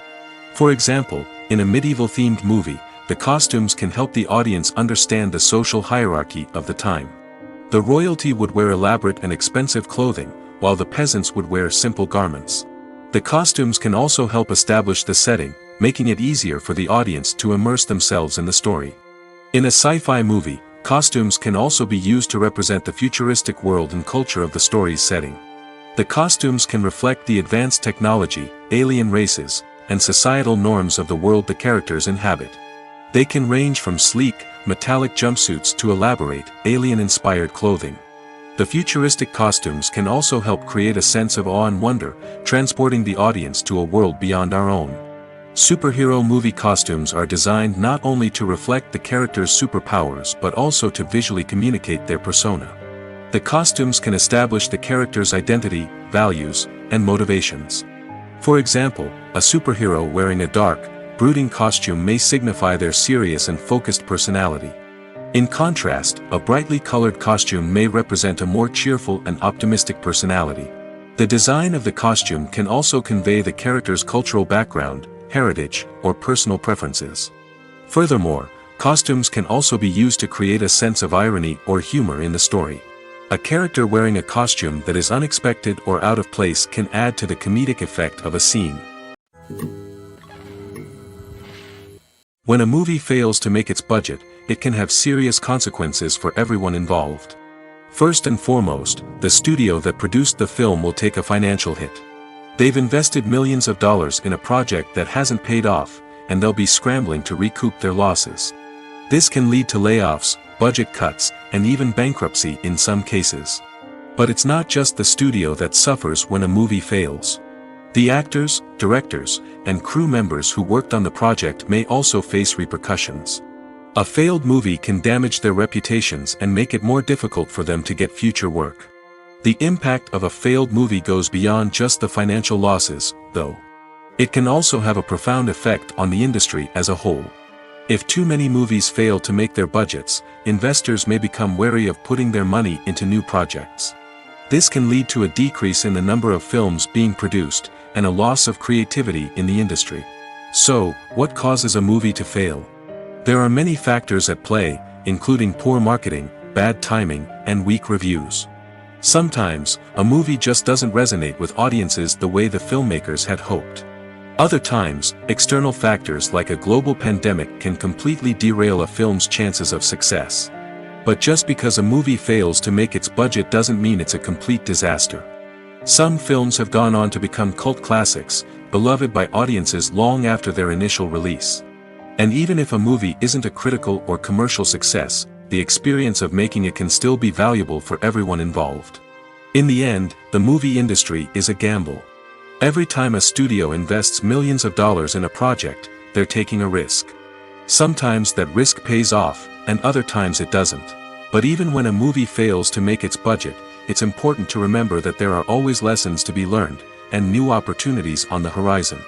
For example, in a medieval-themed movie, the costumes can help the audience understand the social hierarchy of the time. The royalty would wear elaborate and expensive clothing, while the peasants would wear simple garments. The costumes can also help establish the setting, making it easier for the audience to immerse themselves in the story. In a sci-fi movie, costumes can also be used to represent the futuristic world and culture of the story's setting. The costumes can reflect the advanced technology, alien races, and societal norms of the world the characters inhabit. They can range from sleek, metallic jumpsuits to elaborate, alien-inspired clothing. The futuristic costumes can also help create a sense of awe and wonder, transporting the audience to a world beyond our own. Superhero movie costumes are designed not only to reflect the character's superpowers but also to visually communicate their persona. The costumes can establish the character's identity, values, and motivations. For example, a superhero wearing a dark, brooding costume may signify their serious and focused personality. In contrast, a brightly colored costume may represent a more cheerful and optimistic personality. The design of the costume can also convey the character's cultural background, heritage, or personal preferences. Furthermore, costumes can also be used to create a sense of irony or humor in the story. A character wearing a costume that is unexpected or out of place can add to the comedic effect of a scene. When a movie fails to make its budget, it can have serious consequences for everyone involved. First and foremost, the studio that produced the film will take a financial hit. They've invested millions of dollars in a project that hasn't paid off, and they'll be scrambling to recoup their losses. This can lead to layoffs, budget cuts, and even bankruptcy in some cases. But it's not just the studio that suffers when a movie fails. The actors, directors, and crew members who worked on the project may also face repercussions. A failed movie can damage their reputations and make it more difficult for them to get future work. The impact of a failed movie goes beyond just the financial losses, though. It can also have a profound effect on the industry as a whole. If too many movies fail to make their budgets, investors may become wary of putting their money into new projects. This can lead to a decrease in the number of films being produced, and a loss of creativity in the industry. So, what causes a movie to fail? There are many factors at play, including poor marketing, bad timing, and weak reviews. Sometimes, a movie just doesn't resonate with audiences the way the filmmakers had hoped. Other times, external factors like a global pandemic can completely derail a film's chances of success. But just because a movie fails to make its budget doesn't mean it's a complete disaster. Some films have gone on to become cult classics, beloved by audiences long after their initial release. And even if a movie isn't a critical or commercial success, the experience of making it can still be valuable for everyone involved. In the end, the movie industry is a gamble. Every time a studio invests millions of dollars in a project, they're taking a risk. Sometimes that risk pays off, and other times it doesn't. But even when a movie fails to make its budget, it's important to remember that there are always lessons to be learned, and new opportunities on the horizon.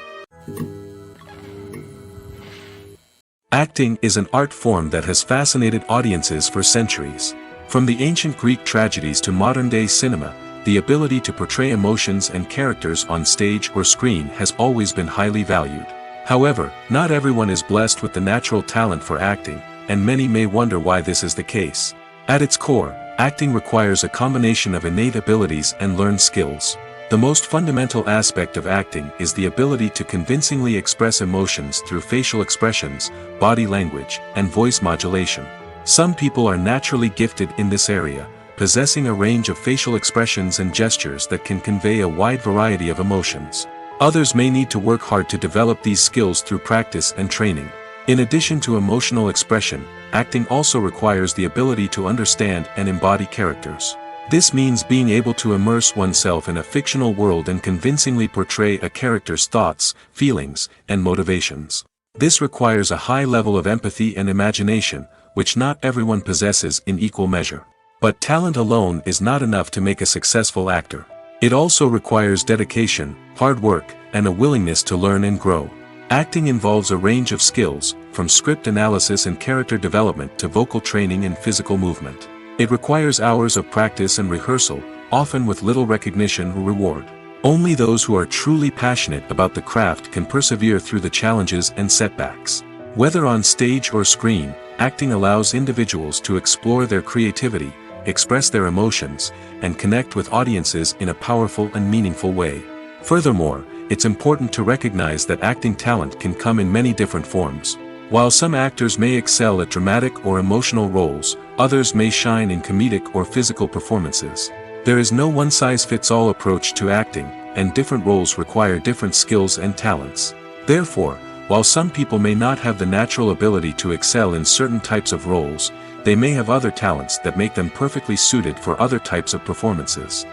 Acting is an art form that has fascinated audiences for centuries. From the ancient Greek tragedies to modern-day cinema, the ability to portray emotions and characters on stage or screen has always been highly valued. However, not everyone is blessed with the natural talent for acting, and many may wonder why this is the case. At its core, acting requires a combination of innate abilities and learned skills. The most fundamental aspect of acting is the ability to convincingly express emotions through facial expressions, body language, and voice modulation. Some people are naturally gifted in this area, possessing a range of facial expressions and gestures that can convey a wide variety of emotions. Others may need to work hard to develop these skills through practice and training. In addition to emotional expression, acting also requires the ability to understand and embody characters. This means being able to immerse oneself in a fictional world and convincingly portray a character's thoughts, feelings, and motivations. This requires a high level of empathy and imagination, which not everyone possesses in equal measure. But talent alone is not enough to make a successful actor. It also requires dedication, hard work, and a willingness to learn and grow. Acting involves a range of skills, from script analysis and character development to vocal training and physical movement. It requires hours of practice and rehearsal, often with little recognition or reward. Only those who are truly passionate about the craft can persevere through the challenges and setbacks. Whether on stage or screen, acting allows individuals to explore their creativity, express their emotions, and connect with audiences in a powerful and meaningful way. Furthermore, it's important to recognize that acting talent can come in many different forms. While some actors may excel at dramatic or emotional roles, others may shine in comedic or physical performances. There is no one-size-fits-all approach to acting, and different roles require different skills and talents. Therefore, while some people may not have the natural ability to excel in certain types of roles, they may have other talents that make them perfectly suited for other types of performances.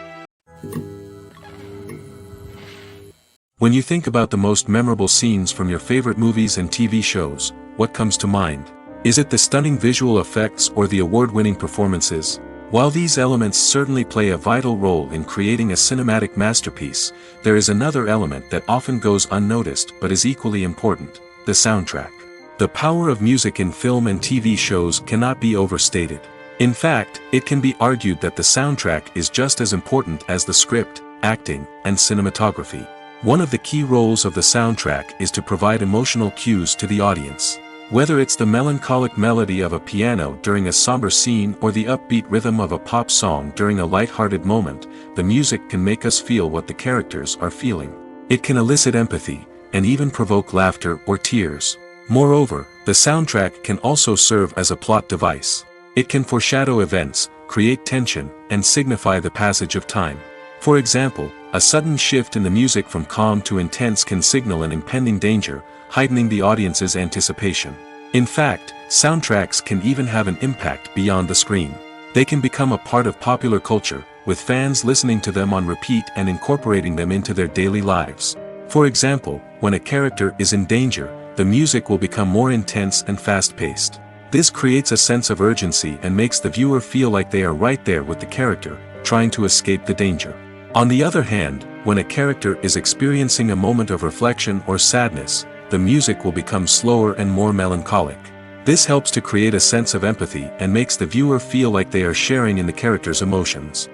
When you think about the most memorable scenes from your favorite movies and TV shows, what comes to mind? Is it the stunning visual effects or the award-winning performances? While these elements certainly play a vital role in creating a cinematic masterpiece, there is another element that often goes unnoticed but is equally important: the soundtrack. The power of music in film and TV shows cannot be overstated. In fact, it can be argued that the soundtrack is just as important as the script, acting, and cinematography. One of the key roles of the soundtrack is to provide emotional cues to the audience. Whether it's the melancholic melody of a piano during a somber scene or the upbeat rhythm of a pop song during a light-hearted moment, the music can make us feel what the characters are feeling. It can elicit empathy, and even provoke laughter or tears. Moreover, the soundtrack can also serve as a plot device. It can foreshadow events, create tension, and signify the passage of time. For example, a sudden shift in the music from calm to intense can signal an impending danger, heightening the audience's anticipation. In fact, soundtracks can even have an impact beyond the screen. They can become a part of popular culture, with fans listening to them on repeat and incorporating them into their daily lives. For example, when a character is in danger, the music will become more intense and fast-paced. This creates a sense of urgency and makes the viewer feel like they are right there with the character, trying to escape the danger. On the other hand, when a character is experiencing a moment of reflection or sadness, the music will become slower and more melancholic. This helps to create a sense of empathy and makes the viewer feel like they are sharing in the character's emotions.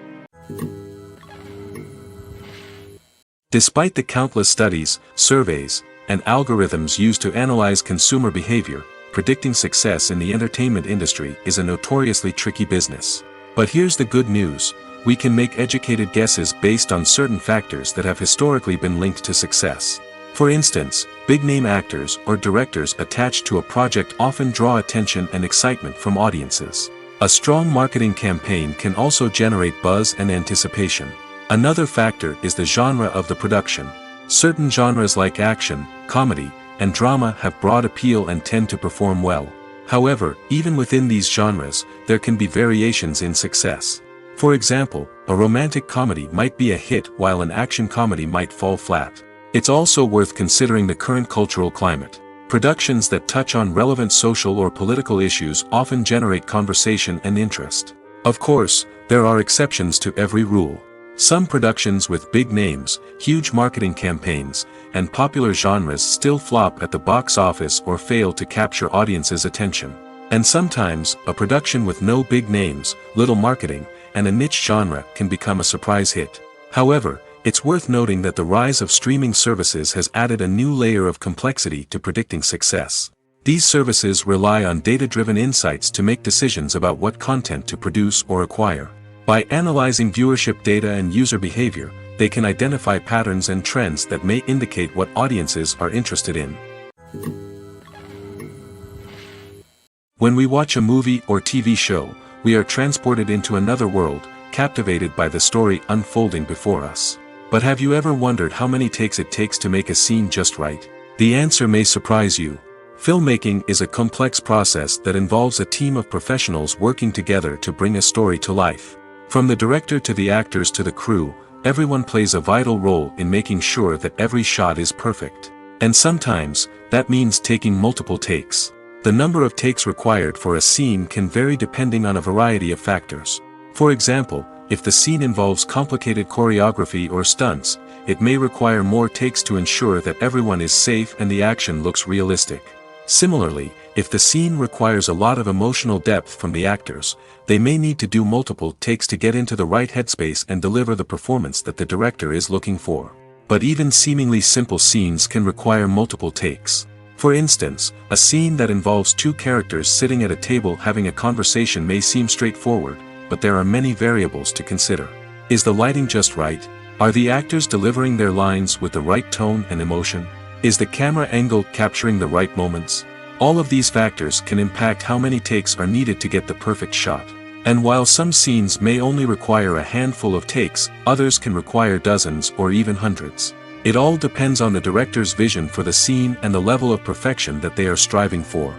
Despite the countless studies, surveys, and algorithms used to analyze consumer behavior, predicting success in the entertainment industry is a notoriously tricky business. But here's the good news: we can make educated guesses based on certain factors that have historically been linked to success. For instance, big-name actors or directors attached to a project often draw attention and excitement from audiences. A strong marketing campaign can also generate buzz and anticipation. Another factor is the genre of the production. Certain genres like action, comedy, and drama have broad appeal and tend to perform well. However, even within these genres, there can be variations in success. For example, a romantic comedy might be a hit while an action comedy might fall flat. It's also worth considering the current cultural climate. Productions that touch on relevant social or political issues often generate conversation and interest. Of course, there are exceptions to every rule. Some productions with big names, huge marketing campaigns, and popular genres still flop at the box office or fail to capture audiences' attention. And sometimes, a production with no big names, little marketing, and a niche genre can become a surprise hit. However, it's worth noting that the rise of streaming services has added a new layer of complexity to predicting success. These services rely on data-driven insights to make decisions about what content to produce or acquire. By analyzing viewership data and user behavior, they can identify patterns and trends that may indicate what audiences are interested in. When we watch a movie or TV show, we are transported into another world, captivated by the story unfolding before us. But have you ever wondered how many takes it takes to make a scene just right? The answer may surprise you. Filmmaking is a complex process that involves a team of professionals working together to bring a story to life. From the director to the actors to the crew, everyone plays a vital role in making sure that every shot is perfect. And sometimes, that means taking multiple takes. The number of takes required for a scene can vary depending on a variety of factors. For example, if the scene involves complicated choreography or stunts, it may require more takes to ensure that everyone is safe and the action looks realistic. Similarly, if the scene requires a lot of emotional depth from the actors, they may need to do multiple takes to get into the right headspace and deliver the performance that the director is looking for. But even seemingly simple scenes can require multiple takes. For instance, a scene that involves two characters sitting at a table having a conversation may seem straightforward, but there are many variables to consider. Is the lighting just right? Are the actors delivering their lines with the right tone and emotion? Is the camera angle capturing the right moments? All of these factors can impact how many takes are needed to get the perfect shot. And while some scenes may only require a handful of takes, others can require dozens or even hundreds. It all depends on the director's vision for the scene and the level of perfection that they are striving for.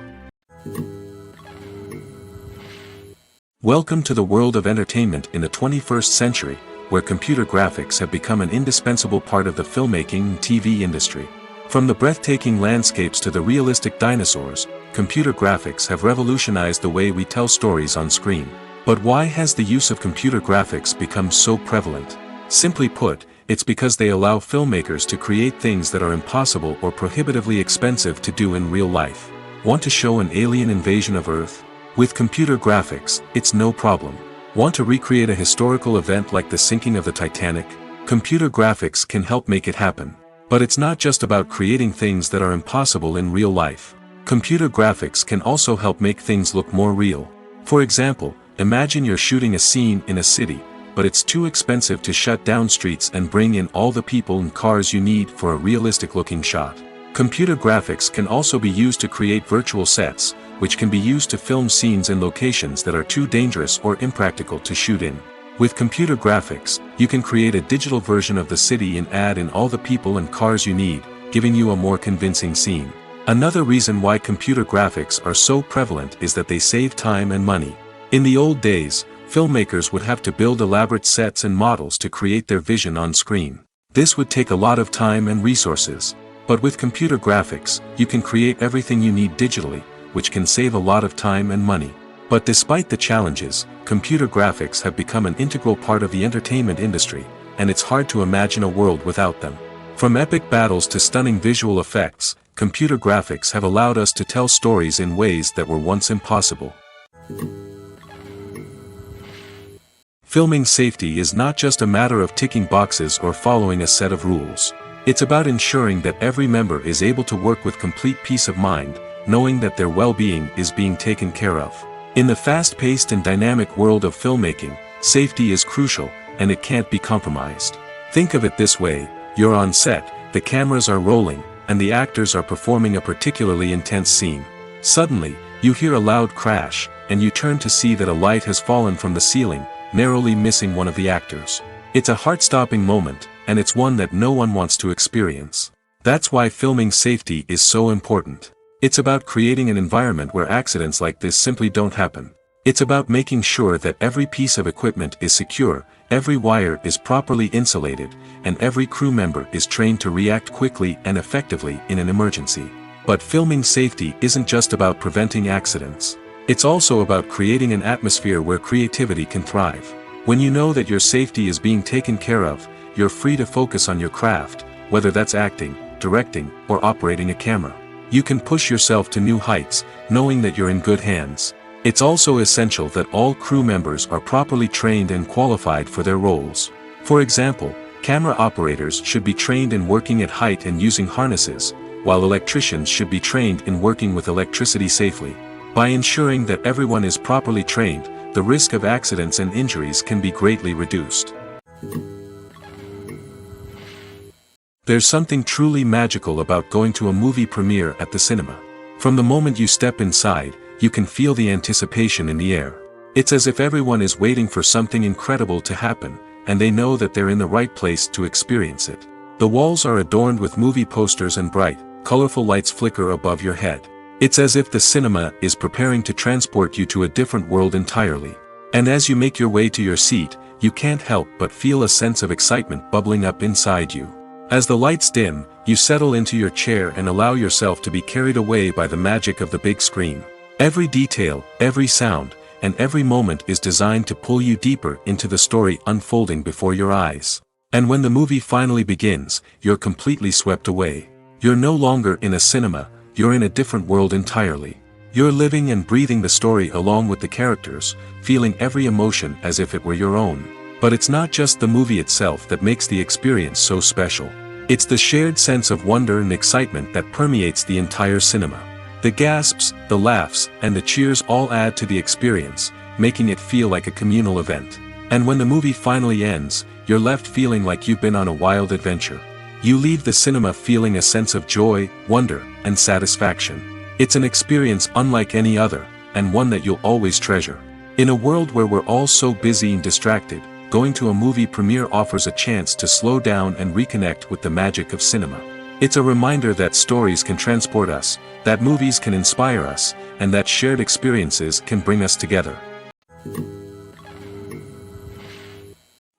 Welcome to the world of entertainment in the 21st century, where computer graphics have become an indispensable part of the filmmaking and TV industry. From the breathtaking landscapes to the realistic dinosaurs, computer graphics have revolutionized the way we tell stories on screen. But why has the use of computer graphics become so prevalent? Simply put, it's because they allow filmmakers to create things that are impossible or prohibitively expensive to do in real life. Want to show an alien invasion of Earth? With computer graphics, it's no problem. Want to recreate a historical event like the sinking of the Titanic? Computer graphics can help make it happen. But it's not just about creating things that are impossible in real life. Computer graphics can also help make things look more real. For example, imagine you're shooting a scene in a city, but it's too expensive to shut down streets and bring in all the people and cars you need for a realistic-looking shot. Computer graphics can also be used to create virtual sets, which can be used to film scenes in locations that are too dangerous or impractical to shoot in. With computer graphics, you can create a digital version of the city and add in all the people and cars you need, giving you a more convincing scene. Another reason why computer graphics are so prevalent is that they save time and money. In the old days, filmmakers would have to build elaborate sets and models to create their vision on screen. This would take a lot of time and resources. But with computer graphics, you can create everything you need digitally, which can save a lot of time and money. But despite the challenges, computer graphics have become an integral part of the entertainment industry, and it's hard to imagine a world without them. From epic battles to stunning visual effects, computer graphics have allowed us to tell stories in ways that were once impossible. Filming safety is not just a matter of ticking boxes or following a set of rules. It's about ensuring that every member is able to work with complete peace of mind, knowing that their well-being is being taken care of. In the fast-paced and dynamic world of filmmaking, safety is crucial, and it can't be compromised. Think of it this way: you're on set, the cameras are rolling, and the actors are performing a particularly intense scene. Suddenly, you hear a loud crash, and you turn to see that a light has fallen from the ceiling, narrowly missing one of the actors. It's a heart-stopping moment, and it's one that no one wants to experience. That's why filming safety is so important. It's about creating an environment where accidents like this simply don't happen. It's about making sure that every piece of equipment is secure, every wire is properly insulated, and every crew member is trained to react quickly and effectively in an emergency. But filming safety isn't just about preventing accidents. It's also about creating an atmosphere where creativity can thrive. When you know that your safety is being taken care of, you're free to focus on your craft, whether that's acting, directing, or operating a camera. You can push yourself to new heights, knowing that you're in good hands. It's also essential that all crew members are properly trained and qualified for their roles. For example, camera operators should be trained in working at height and using harnesses, while electricians should be trained in working with electricity safely. By ensuring that everyone is properly trained, the risk of accidents and injuries can be greatly reduced. There's something truly magical about going to a movie premiere at the cinema. From the moment you step inside, you can feel the anticipation in the air. It's as if everyone is waiting for something incredible to happen, and they know that they're in the right place to experience it. The walls are adorned with movie posters and bright, colorful lights flicker above your head. It's as if the cinema is preparing to transport you to a different world entirely. And as you make your way to your seat, you can't help but feel a sense of excitement bubbling up inside you. As the lights dim, you settle into your chair and allow yourself to be carried away by the magic of the big screen. Every detail, every sound, and every moment is designed to pull you deeper into the story unfolding before your eyes. And when the movie finally begins, you're completely swept away. You're no longer in a cinema, you're in a different world entirely. You're living and breathing the story along with the characters, feeling every emotion as if it were your own. But it's not just the movie itself that makes the experience so special. It's the shared sense of wonder and excitement that permeates the entire cinema. The gasps, the laughs, and the cheers all add to the experience, making it feel like a communal event. And when the movie finally ends, you're left feeling like you've been on a wild adventure. You leave the cinema feeling a sense of joy, wonder, and satisfaction. It's an experience unlike any other, and one that you'll always treasure. In a world where we're all so busy and distracted, going to a movie premiere offers a chance to slow down and reconnect with the magic of cinema. It's a reminder that stories can transport us, that movies can inspire us, and that shared experiences can bring us together.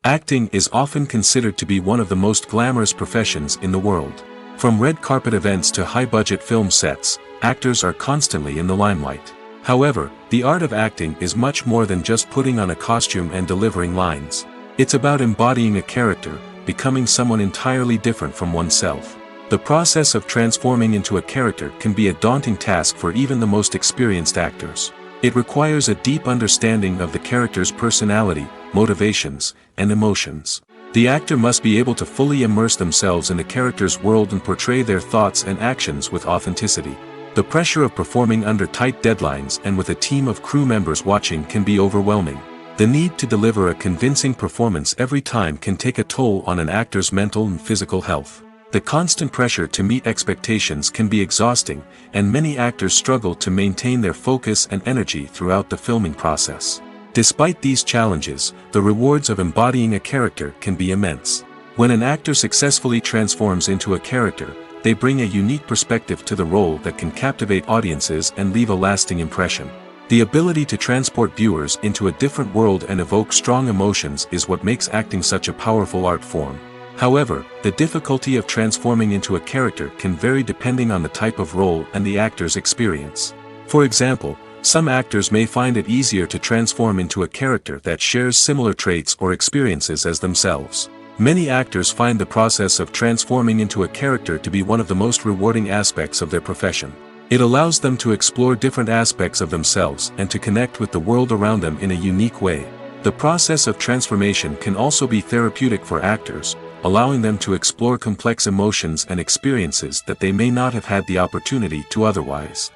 Acting is often considered to be one of the most glamorous professions in the world. From red carpet events to high-budget film sets, actors are constantly in the limelight. However, the art of acting is much more than just putting on a costume and delivering lines. It's about embodying a character, becoming someone entirely different from oneself. The process of transforming into a character can be a daunting task for even the most experienced actors. It requires a deep understanding of the character's personality, motivations, and emotions. The actor must be able to fully immerse themselves in the character's world and portray their thoughts and actions with authenticity. The pressure of performing under tight deadlines and with a team of crew members watching can be overwhelming. The need to deliver a convincing performance every time can take a toll on an actor's mental and physical health. The constant pressure to meet expectations can be exhausting, and many actors struggle to maintain their focus and energy throughout the filming process. Despite these challenges, the rewards of embodying a character can be immense. When an actor successfully transforms into a character, they bring a unique perspective to the role that can captivate audiences and leave a lasting impression. The ability to transport viewers into a different world and evoke strong emotions is what makes acting such a powerful art form. However, the difficulty of transforming into a character can vary depending on the type of role and the actor's experience. For example, some actors may find it easier to transform into a character that shares similar traits or experiences as themselves. Many actors find the process of transforming into a character to be one of the most rewarding aspects of their profession. It allows them to explore different aspects of themselves and to connect with the world around them in a unique way. The process of transformation can also be therapeutic for actors, allowing them to explore complex emotions and experiences that they may not have had the opportunity to otherwise.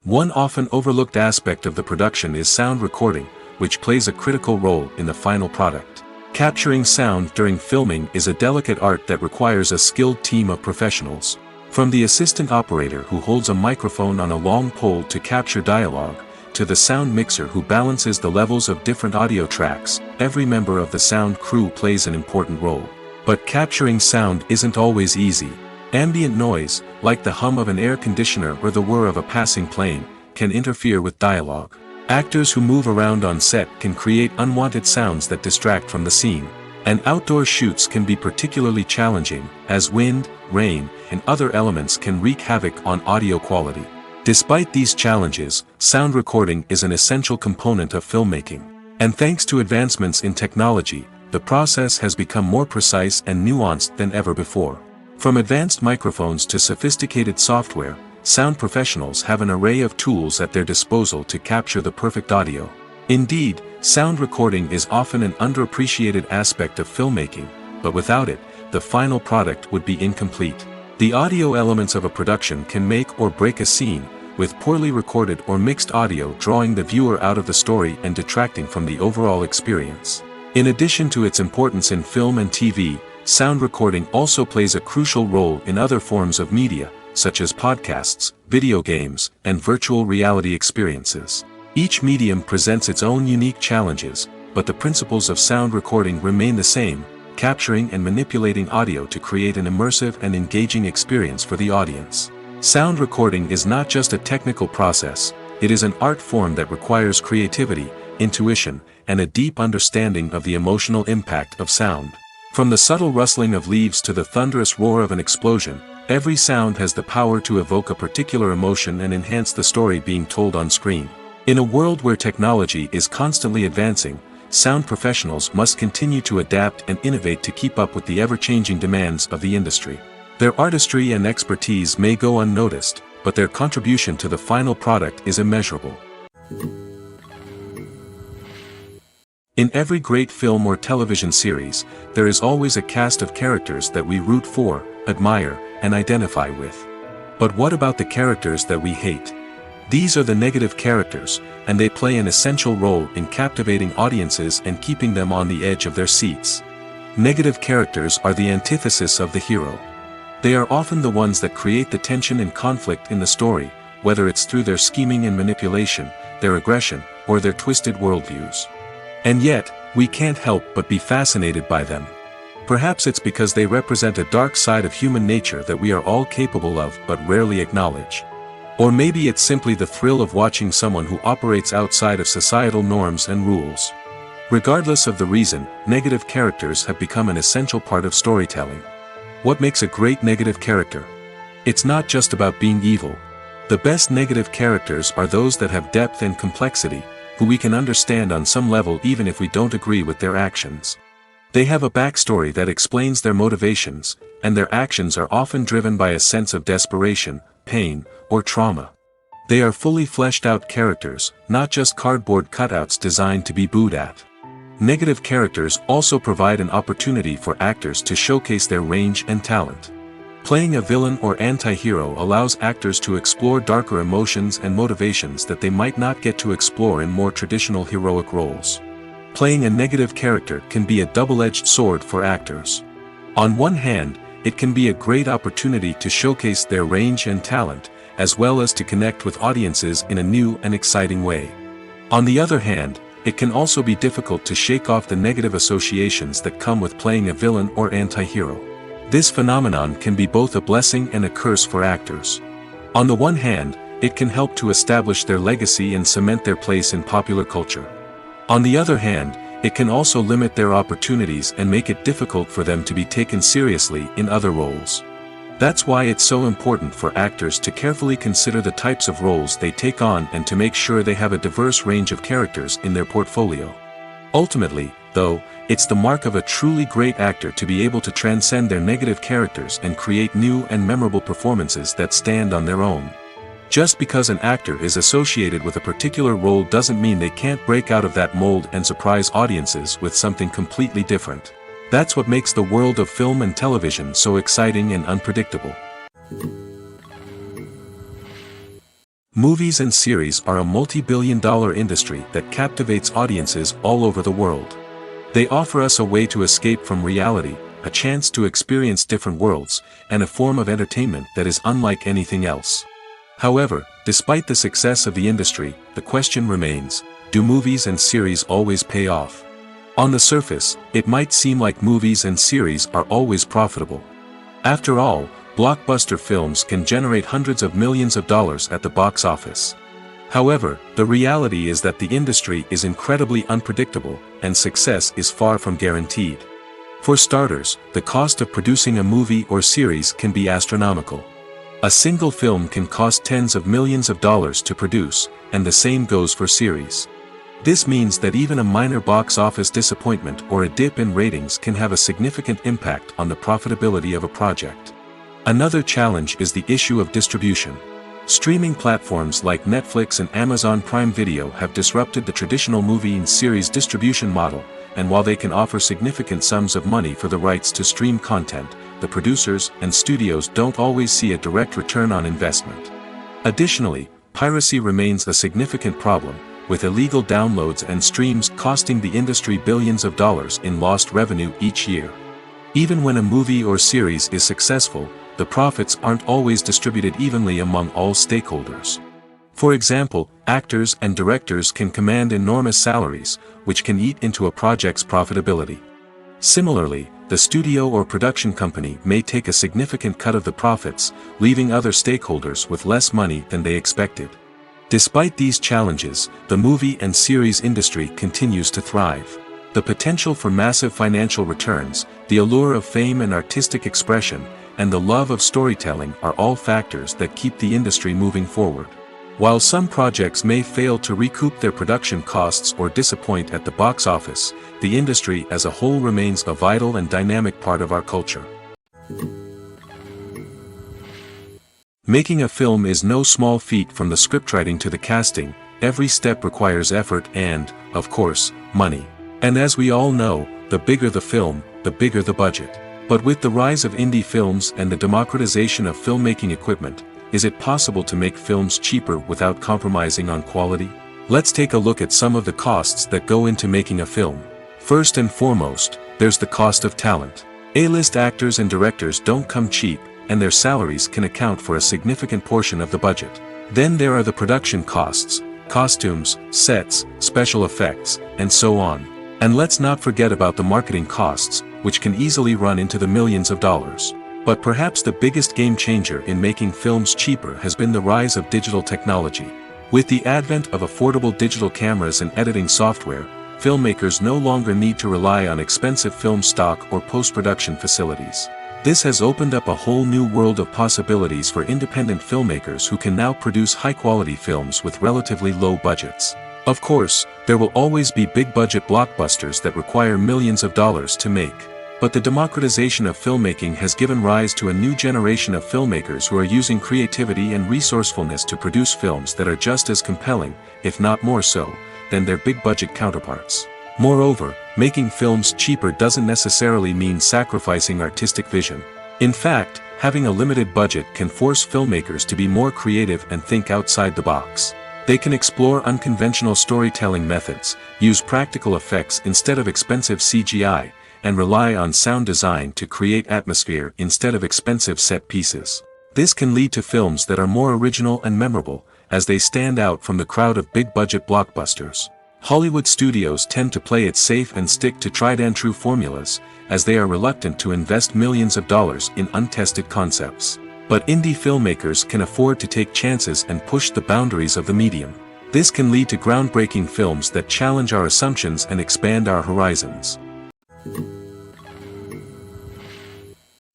One often overlooked aspect of the production is sound recording, which plays a critical role in the final product. Capturing sound during filming is a delicate art that requires a skilled team of professionals. From the assistant operator who holds a microphone on a long pole to capture dialogue, to the sound mixer who balances the levels of different audio tracks, every member of the sound crew plays an important role. But capturing sound isn't always easy. Ambient noise, like the hum of an air conditioner or the whir of a passing plane, can interfere with dialogue. Actors who move around on set can create unwanted sounds that distract from the scene. And outdoor shoots can be particularly challenging, as wind, rain, and other elements can wreak havoc on audio quality. Despite these challenges, sound recording is an essential component of filmmaking. And thanks to advancements in technology, the process has become more precise and nuanced than ever before. From advanced microphones to sophisticated software, sound professionals have an array of tools at their disposal to capture the perfect audio. Indeed, sound recording is often an underappreciated aspect of filmmaking, but without it, the final product would be incomplete. The audio elements of a production can make or break a scene, with poorly recorded or mixed audio drawing the viewer out of the story and detracting from the overall experience. In addition to its importance in film and TV, sound recording also plays a crucial role in other forms of media, such as podcasts, video games, and virtual reality experiences. Each medium presents its own unique challenges, but the principles of sound recording remain the same, capturing and manipulating audio to create an immersive and engaging experience for the audience. Sound recording is not just a technical process, it is an art form that requires creativity, intuition, and a deep understanding of the emotional impact of sound. From the subtle rustling of leaves to the thunderous roar of an explosion, every sound has the power to evoke a particular emotion and enhance the story being told on screen. In a world where technology is constantly advancing, sound professionals must continue to adapt and innovate to keep up with the ever-changing demands of the industry. Their artistry and expertise may go unnoticed, but their contribution to the final product is immeasurable. In every great film or television series, there is always a cast of characters that we root for, admire, and identify with. But what about the characters that we hate? These are the negative characters, and they play an essential role in captivating audiences and keeping them on the edge of their seats. Negative characters are the antithesis of the hero. They are often the ones that create the tension and conflict in the story, whether it's through their scheming and manipulation, their aggression, or their twisted worldviews. And yet, we can't help but be fascinated by them. Perhaps it's because they represent a dark side of human nature that we are all capable of but rarely acknowledge. Or maybe it's simply the thrill of watching someone who operates outside of societal norms and rules. Regardless of the reason, negative characters have become an essential part of storytelling. What makes a great negative character? It's not just about being evil. The best negative characters are those that have depth and complexity, who we can understand on some level even if we don't agree with their actions. They have a backstory that explains their motivations, and their actions are often driven by a sense of desperation, pain, or trauma. They are fully fleshed out characters, not just cardboard cutouts designed to be booed at. Negative characters also provide an opportunity for actors to showcase their range and talent. Playing a villain or anti-hero allows actors to explore darker emotions and motivations that they might not get to explore in more traditional heroic roles. Playing a negative character can be a double-edged sword for actors. On one hand, it can be a great opportunity to showcase their range and talent, as well as to connect with audiences in a new and exciting way. On the other hand, it can also be difficult to shake off the negative associations that come with playing a villain or anti-hero. This phenomenon can be both a blessing and a curse for actors. On the one hand, it can help to establish their legacy and cement their place in popular culture. On the other hand, it can also limit their opportunities and make it difficult for them to be taken seriously in other roles. That's why it's so important for actors to carefully consider the types of roles they take on and to make sure they have a diverse range of characters in their portfolio. Ultimately, though, it's the mark of a truly great actor to be able to transcend their negative characters and create new and memorable performances that stand on their own. Just because an actor is associated with a particular role doesn't mean they can't break out of that mold and surprise audiences with something completely different. That's what makes the world of film and television so exciting and unpredictable. Movies and series are a multi-billion-dollar industry that captivates audiences all over the world. They offer us a way to escape from reality, a chance to experience different worlds, and a form of entertainment that is unlike anything else. However, despite the success of the industry, the question remains, do movies and series always pay off? On the surface, it might seem like movies and series are always profitable. After all, blockbuster films can generate hundreds of millions of dollars at the box office. However, the reality is that the industry is incredibly unpredictable, and success is far from guaranteed. For starters, the cost of producing a movie or series can be astronomical. A single film can cost tens of millions of dollars to produce, and the same goes for series. This means that even a minor box office disappointment or a dip in ratings can have a significant impact on the profitability of a project. Another challenge is the issue of distribution. Streaming platforms like Netflix and Amazon Prime Video have disrupted the traditional movie and series distribution model, and while they can offer significant sums of money for the rights to stream content, the producers and studios don't always see a direct return on investment. Additionally, piracy remains a significant problem, with illegal downloads and streams costing the industry billions of dollars in lost revenue each year. Even when a movie or series is successful, the profits aren't always distributed evenly among all stakeholders. For example, actors and directors can command enormous salaries, which can eat into a project's profitability. Similarly, the studio or production company may take a significant cut of the profits, leaving other stakeholders with less money than they expected. Despite these challenges, the movie and series industry continues to thrive. The potential for massive financial returns, the allure of fame and artistic expression, and the love of storytelling are all factors that keep the industry moving forward. While some projects may fail to recoup their production costs or disappoint at the box office, the industry as a whole remains a vital and dynamic part of our culture. Making a film is no small feat. From the scriptwriting to the casting, every step requires effort and, of course, money. And as we all know, the bigger the film, the bigger the budget. But with the rise of indie films and the democratization of filmmaking equipment, is it possible to make films cheaper without compromising on quality? Let's take a look at some of the costs that go into making a film. First and foremost, there's the cost of talent. A-list actors and directors don't come cheap, and their salaries can account for a significant portion of the budget. Then there are the production costs, costumes, sets, special effects, and so on. And let's not forget about the marketing costs, which can easily run into the millions of dollars. But perhaps the biggest game changer in making films cheaper has been the rise of digital technology. With the advent of affordable digital cameras and editing software, filmmakers no longer need to rely on expensive film stock or post-production facilities. This has opened up a whole new world of possibilities for independent filmmakers who can now produce high-quality films with relatively low budgets. Of course, there will always be big-budget blockbusters that require millions of dollars to make. But the democratization of filmmaking has given rise to a new generation of filmmakers who are using creativity and resourcefulness to produce films that are just as compelling, if not more so, than their big-budget counterparts. Moreover, making films cheaper doesn't necessarily mean sacrificing artistic vision. In fact, having a limited budget can force filmmakers to be more creative and think outside the box. They can explore unconventional storytelling methods, use practical effects instead of expensive CGI, and rely on sound design to create atmosphere instead of expensive set pieces. This can lead to films that are more original and memorable, as they stand out from the crowd of big-budget blockbusters. Hollywood studios tend to play it safe and stick to tried-and-true formulas, as they are reluctant to invest millions of dollars in untested concepts. But indie filmmakers can afford to take chances and push the boundaries of the medium. This can lead to groundbreaking films that challenge our assumptions and expand our horizons.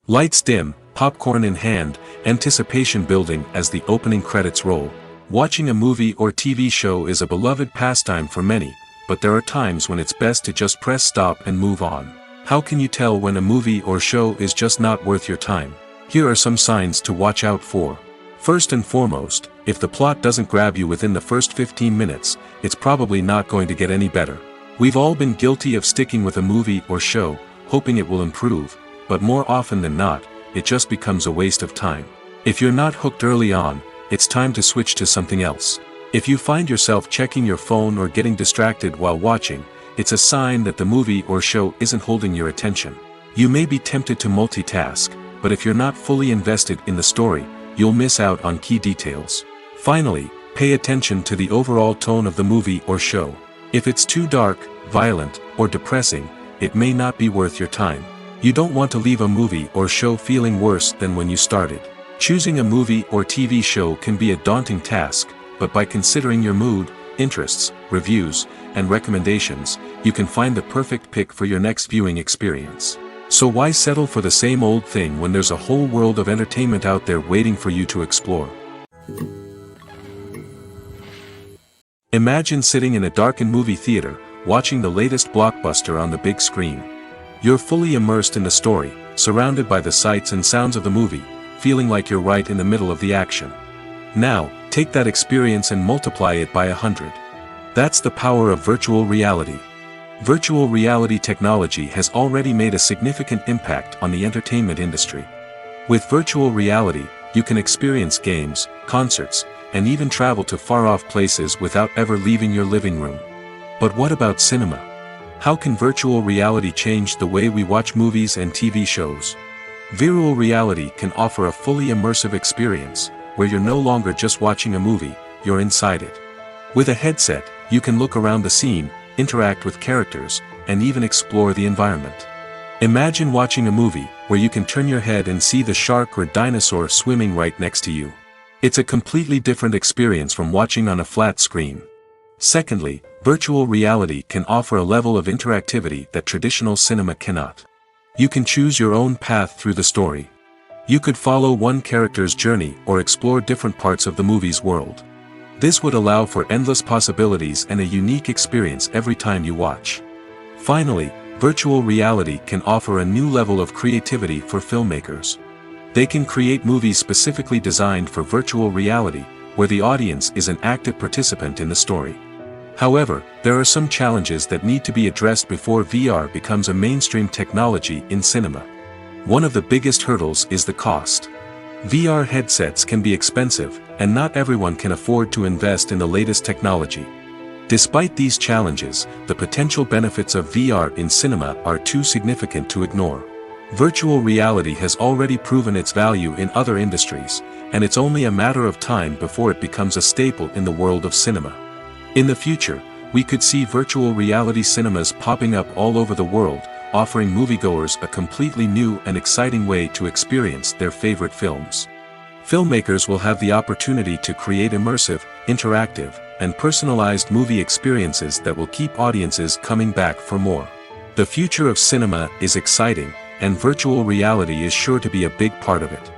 Lights dim, popcorn in hand, anticipation building as the opening credits roll. Watching a movie or TV show is a beloved pastime for many, but there are times when it's best to just press stop and move on. How can you tell when a movie or show is just not worth your time? Here are some signs to watch out for. First and foremost, if the plot doesn't grab you within the first 15 minutes, it's probably not going to get any better. We've all been guilty of sticking with a movie or show, hoping it will improve, but more often than not, it just becomes a waste of time. If you're not hooked early on, it's time to switch to something else. If you find yourself checking your phone or getting distracted while watching, it's a sign that the movie or show isn't holding your attention. You may be tempted to multitask, but if you're not fully invested in the story, you'll miss out on key details. Finally, pay attention to the overall tone of the movie or show. If it's too dark, violent, or depressing, it may not be worth your time. You don't want to leave a movie or show feeling worse than when you started. Choosing a movie or TV show can be a daunting task, but by considering your mood, interests, reviews, and recommendations, you can find the perfect pick for your next viewing experience. So why settle for the same old thing when there's a whole world of entertainment out there waiting for you to explore? Imagine sitting in a darkened movie theater, watching the latest blockbuster on the big screen. You're fully immersed in the story, surrounded by the sights and sounds of the movie, feeling like you're right in the middle of the action. Now, take that experience and multiply it by 100. That's the power of virtual reality. Virtual reality technology has already made a significant impact on the entertainment industry. With virtual reality, you can experience games, concerts, and even travel to far-off places without ever leaving your living room. But what about cinema? How can virtual reality change the way we watch movies and TV shows? Virtual reality can offer a fully immersive experience, where you're no longer just watching a movie, you're inside it. With a headset, you can look around the scene, interact with characters, and even explore the environment. Imagine watching a movie, where you can turn your head and see the shark or dinosaur swimming right next to you. It's a completely different experience from watching on a flat screen. Secondly, virtual reality can offer a level of interactivity that traditional cinema cannot. You can choose your own path through the story. You could follow one character's journey or explore different parts of the movie's world. This would allow for endless possibilities and a unique experience every time you watch. Finally, virtual reality can offer a new level of creativity for filmmakers. They can create movies specifically designed for virtual reality, where the audience is an active participant in the story. However, there are some challenges that need to be addressed before VR becomes a mainstream technology in cinema. One of the biggest hurdles is the cost. VR headsets can be expensive, and not everyone can afford to invest in the latest technology. Despite these challenges, the potential benefits of VR in cinema are too significant to ignore. Virtual reality has already proven its value in other industries, and it's only a matter of time before it becomes a staple in the world of cinema. In the future, we could see virtual reality cinemas popping up all over the world, offering moviegoers a completely new and exciting way to experience their favorite films. Filmmakers will have the opportunity to create immersive, interactive, and personalized movie experiences that will keep audiences coming back for more. The future of cinema is exciting, and virtual reality is sure to be a big part of it.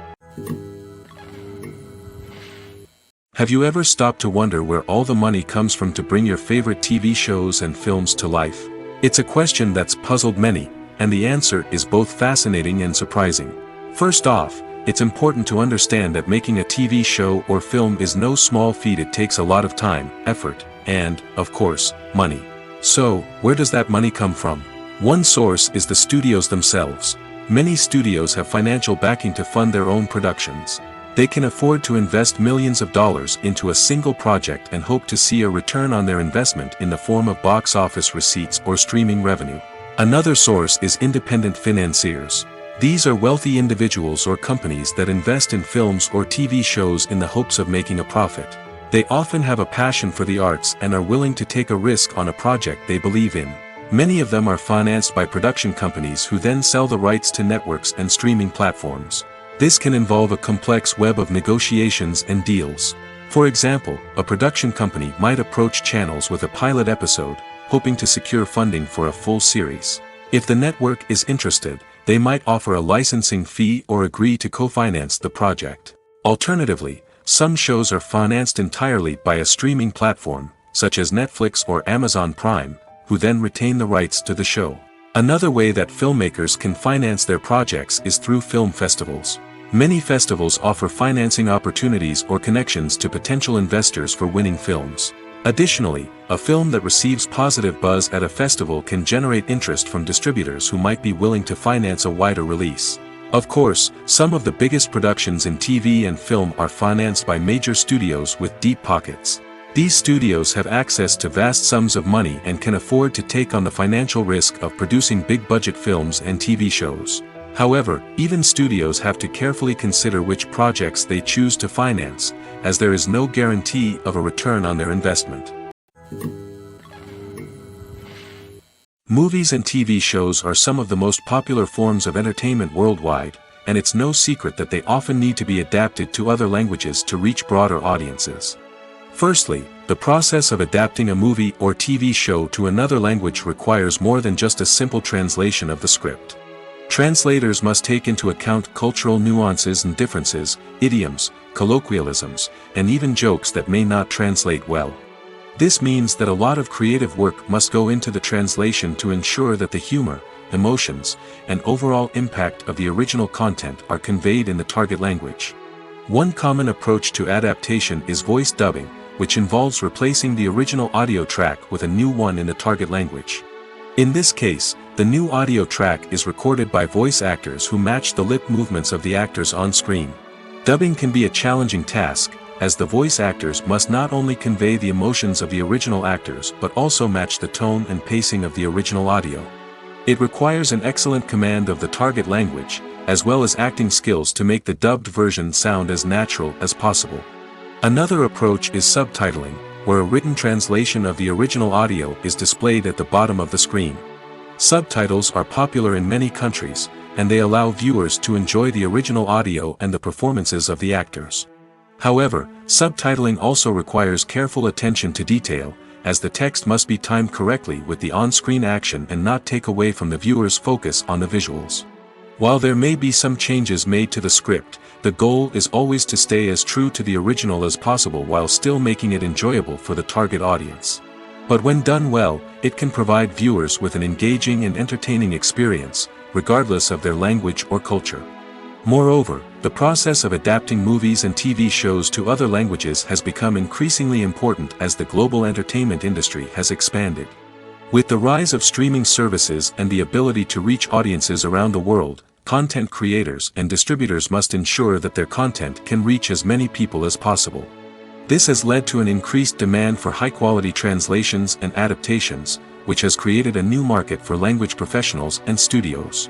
Have you ever stopped to wonder where all the money comes from to bring your favorite TV shows and films to life? It's a question that's puzzled many, and the answer is both fascinating and surprising. First off, it's important to understand that making a TV show or film is no small feat. It takes a lot of time, effort, and, of course, money. So, where does that money come from? One source is the studios themselves. Many studios have financial backing to fund their own productions. They can afford to invest millions of dollars into a single project and hope to see a return on their investment in the form of box office receipts or streaming revenue. Another source is independent financiers. These are wealthy individuals or companies that invest in films or TV shows in the hopes of making a profit. They often have a passion for the arts and are willing to take a risk on a project they believe in. Many of them are financed by production companies who then sell the rights to networks and streaming platforms. This can involve a complex web of negotiations and deals. For example, a production company might approach channels with a pilot episode, hoping to secure funding for a full series. If the network is interested, they might offer a licensing fee or agree to co-finance the project. Alternatively, some shows are financed entirely by a streaming platform, such as Netflix or Amazon Prime, who then retain the rights to the show. Another way that filmmakers can finance their projects is through film festivals. Many festivals offer financing opportunities or connections to potential investors for winning films. Additionally, a film that receives positive buzz at a festival can generate interest from distributors who might be willing to finance a wider release. Of course, some of the biggest productions in TV and film are financed by major studios with deep pockets. These studios have access to vast sums of money and can afford to take on the financial risk of producing big-budget films and TV shows. However, even studios have to carefully consider which projects they choose to finance, as there is no guarantee of a return on their investment. Movies and TV shows are some of the most popular forms of entertainment worldwide, and it's no secret that they often need to be adapted to other languages to reach broader audiences. Firstly, the process of adapting a movie or TV show to another language requires more than just a simple translation of the script. Translators must take into account cultural nuances and differences, idioms, colloquialisms, and even jokes that may not translate well. This means that a lot of creative work must go into the translation to ensure that the humor, emotions, and overall impact of the original content are conveyed in the target language. One common approach to adaptation is voice dubbing, which involves replacing the original audio track with a new one in the target language. In this case, the new audio track is recorded by voice actors who match the lip movements of the actors on screen. Dubbing can be a challenging task, as the voice actors must not only convey the emotions of the original actors but also match the tone and pacing of the original audio. It requires an excellent command of the target language, as well as acting skills to make the dubbed version sound as natural as possible. Another approach is subtitling, where a written translation of the original audio is displayed at the bottom of the screen. Subtitles are popular in many countries, and they allow viewers to enjoy the original audio and the performances of the actors. However, subtitling also requires careful attention to detail, as the text must be timed correctly with the on-screen action and not take away from the viewer's focus on the visuals. While there may be some changes made to the script, the goal is always to stay as true to the original as possible while still making it enjoyable for the target audience. But when done well, it can provide viewers with an engaging and entertaining experience, regardless of their language or culture. Moreover, the process of adapting movies and TV shows to other languages has become increasingly important as the global entertainment industry has expanded. With the rise of streaming services and the ability to reach audiences around the world, content creators and distributors must ensure that their content can reach as many people as possible. This has led to an increased demand for high-quality translations and adaptations, which has created a new market for language professionals and studios.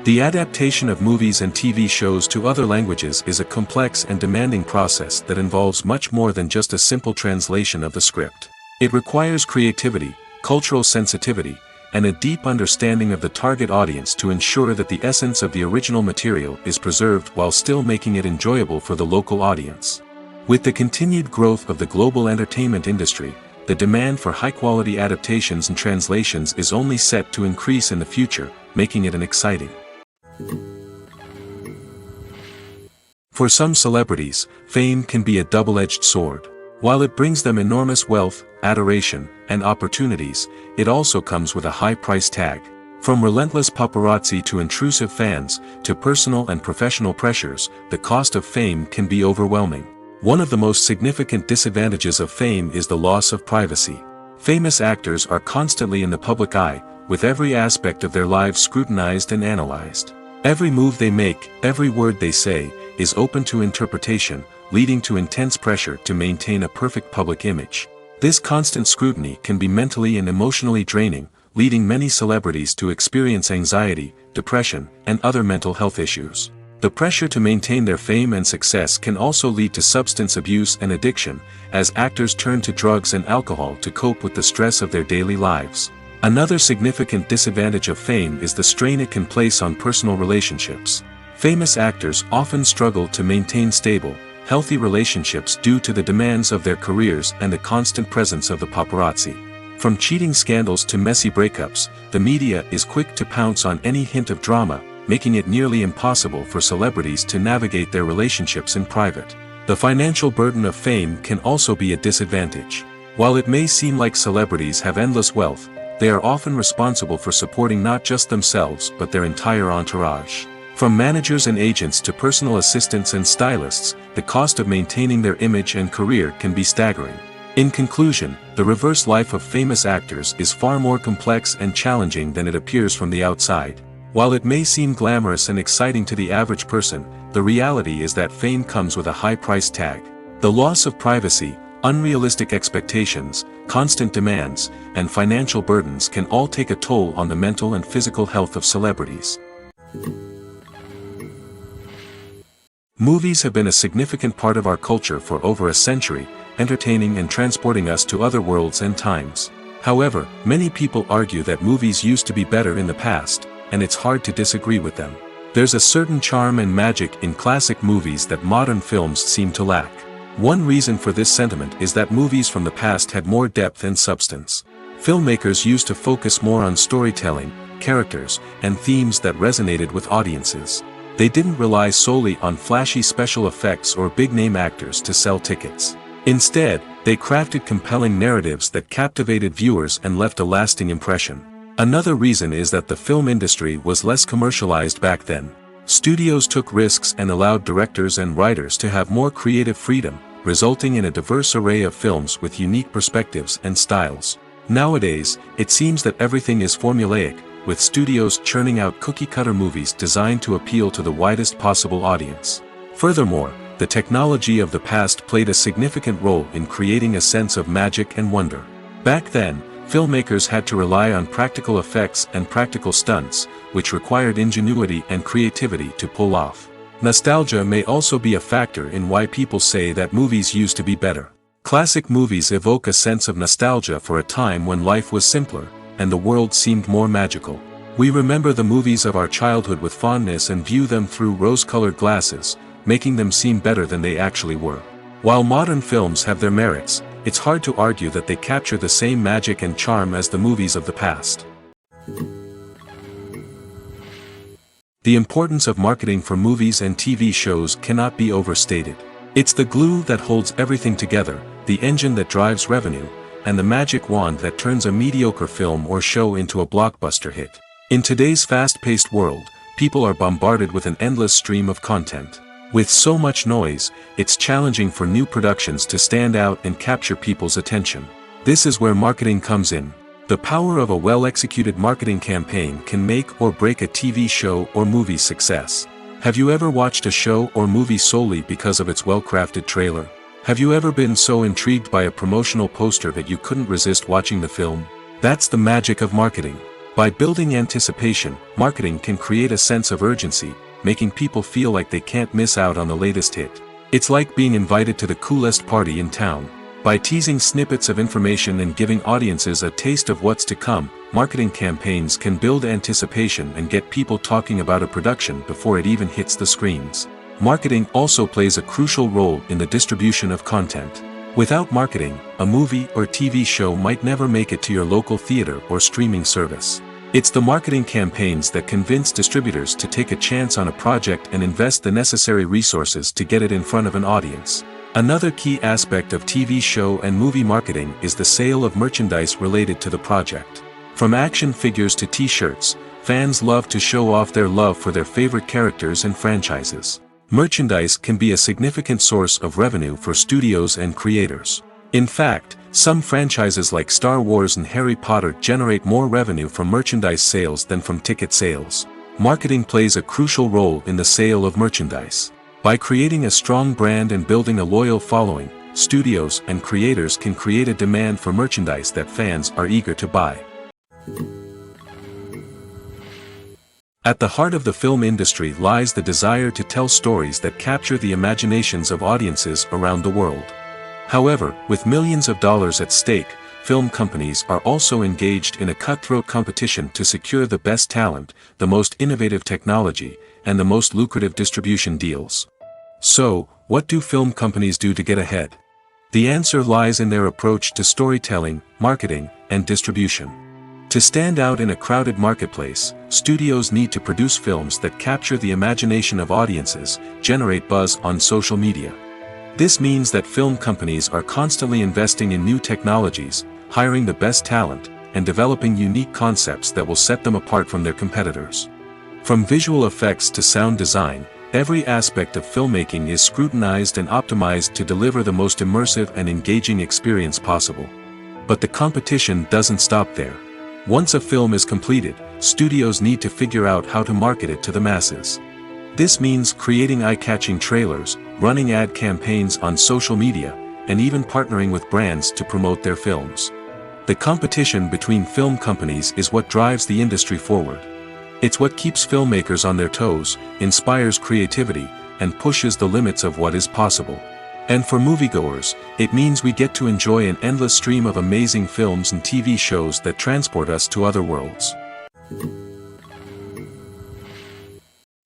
The adaptation of movies and TV shows to other languages is a complex and demanding process that involves much more than just a simple translation of the script. It requires creativity, cultural sensitivity, and a deep understanding of the target audience to ensure that the essence of the original material is preserved while still making it enjoyable for the local audience. With the continued growth of the global entertainment industry, the demand for high-quality adaptations and translations is only set to increase in the future, making it an exciting. For some celebrities, fame can be a double-edged sword. While it brings them enormous wealth, adoration, and opportunities, it also comes with a high price tag. From relentless paparazzi to intrusive fans, to personal and professional pressures, the cost of fame can be overwhelming. One of the most significant disadvantages of fame is the loss of privacy. Famous actors are constantly in the public eye, with every aspect of their lives scrutinized and analyzed. Every move they make, every word they say, is open to interpretation, leading to intense pressure to maintain a perfect public image. This constant scrutiny can be mentally and emotionally draining, leading many celebrities to experience anxiety, depression, and other mental health issues. The pressure to maintain their fame and success can also lead to substance abuse and addiction, as actors turn to drugs and alcohol to cope with the stress of their daily lives. Another significant disadvantage of fame is the strain it can place on personal relationships. Famous actors often struggle to maintain stable, healthy relationships due to the demands of their careers and the constant presence of the paparazzi. From cheating scandals to messy breakups, the media is quick to pounce on any hint of drama, making it nearly impossible for celebrities to navigate their relationships in private. The financial burden of fame can also be a disadvantage. While it may seem like celebrities have endless wealth, they are often responsible for supporting not just themselves but their entire entourage. From managers and agents to personal assistants and stylists, the cost of maintaining their image and career can be staggering. In conclusion, the reverse life of famous actors is far more complex and challenging than it appears from the outside. While it may seem glamorous and exciting to the average person, the reality is that fame comes with a high price tag. The loss of privacy, unrealistic expectations, constant demands, and financial burdens can all take a toll on the mental and physical health of celebrities. Movies have been a significant part of our culture for over a century, entertaining and transporting us to other worlds and times. However, many people argue that movies used to be better in the past, and it's hard to disagree with them. There's a certain charm and magic in classic movies that modern films seem to lack. One reason for this sentiment is that movies from the past had more depth and substance. Filmmakers used to focus more on storytelling, characters, and themes that resonated with audiences. They didn't rely solely on flashy special effects or big-name actors to sell tickets. Instead, they crafted compelling narratives that captivated viewers and left a lasting impression. Another reason is that the film industry was less commercialized back then. Studios took risks and allowed directors and writers to have more creative freedom, resulting in a diverse array of films with unique perspectives and styles. Nowadays, it seems that everything is formulaic, with studios churning out cookie-cutter movies designed to appeal to the widest possible audience. Furthermore, the technology of the past played a significant role in creating a sense of magic and wonder. Back then, filmmakers had to rely on practical effects and practical stunts, which required ingenuity and creativity to pull off. Nostalgia may also be a factor in why people say that movies used to be better. Classic movies evoke a sense of nostalgia for a time when life was simpler, and the world seemed more magical. We remember the movies of our childhood with fondness and view them through rose-colored glasses, making them seem better than they actually were. While modern films have their merits, it's hard to argue that they capture the same magic and charm as the movies of the past. The importance of marketing for movies and TV shows cannot be overstated. It's the glue that holds everything together, the engine that drives revenue, and the magic wand that turns a mediocre film or show into a blockbuster hit. In today's fast-paced world, people are bombarded with an endless stream of content. With so much noise, it's challenging for new productions to stand out and capture people's attention. This is where marketing comes in. The power of a well-executed marketing campaign can make or break a TV show or movie's success. Have you ever watched a show or movie solely because of its well-crafted trailer? Have you ever been so intrigued by a promotional poster that you couldn't resist watching the film? That's the magic of marketing. By building anticipation, marketing can create a sense of urgency, making people feel like they can't miss out on the latest hit. It's like being invited to the coolest party in town. By teasing snippets of information and giving audiences a taste of what's to come, marketing campaigns can build anticipation and get people talking about a production before it even hits the screens. Marketing also plays a crucial role in the distribution of content. Without marketing, a movie or TV show might never make it to your local theater or streaming service. It's the marketing campaigns that convince distributors to take a chance on a project and invest the necessary resources to get it in front of an audience. Another key aspect of TV show and movie marketing is the sale of merchandise related to the project. From action figures to t-shirts, fans love to show off their love for their favorite characters and franchises. Merchandise can be a significant source of revenue for studios and creators. In fact, some franchises like Star Wars and Harry Potter generate more revenue from merchandise sales than from ticket sales. Marketing plays a crucial role in the sale of merchandise. By creating a strong brand and building a loyal following, studios and creators can create a demand for merchandise that fans are eager to buy. At the heart of the film industry lies the desire to tell stories that capture the imaginations of audiences around the world. However, with millions of dollars at stake, film companies are also engaged in a cutthroat competition to secure the best talent, the most innovative technology, and the most lucrative distribution deals. So, what do film companies do to get ahead? The answer lies in their approach to storytelling, marketing, and distribution. To stand out in a crowded marketplace, studios need to produce films that capture the imagination of audiences, generate buzz on social media. This means that film companies are constantly investing in new technologies, hiring the best talent, and developing unique concepts that will set them apart from their competitors. From visual effects to sound design, every aspect of filmmaking is scrutinized and optimized to deliver the most immersive and engaging experience possible. But the competition doesn't stop there. Once a film is completed, studios need to figure out how to market it to the masses. This means creating eye-catching trailers, running ad campaigns on social media, and even partnering with brands to promote their films. The competition between film companies is what drives the industry forward. It's what keeps filmmakers on their toes, inspires creativity, and pushes the limits of what is possible. And for moviegoers, it means we get to enjoy an endless stream of amazing films and TV shows that transport us to other worlds.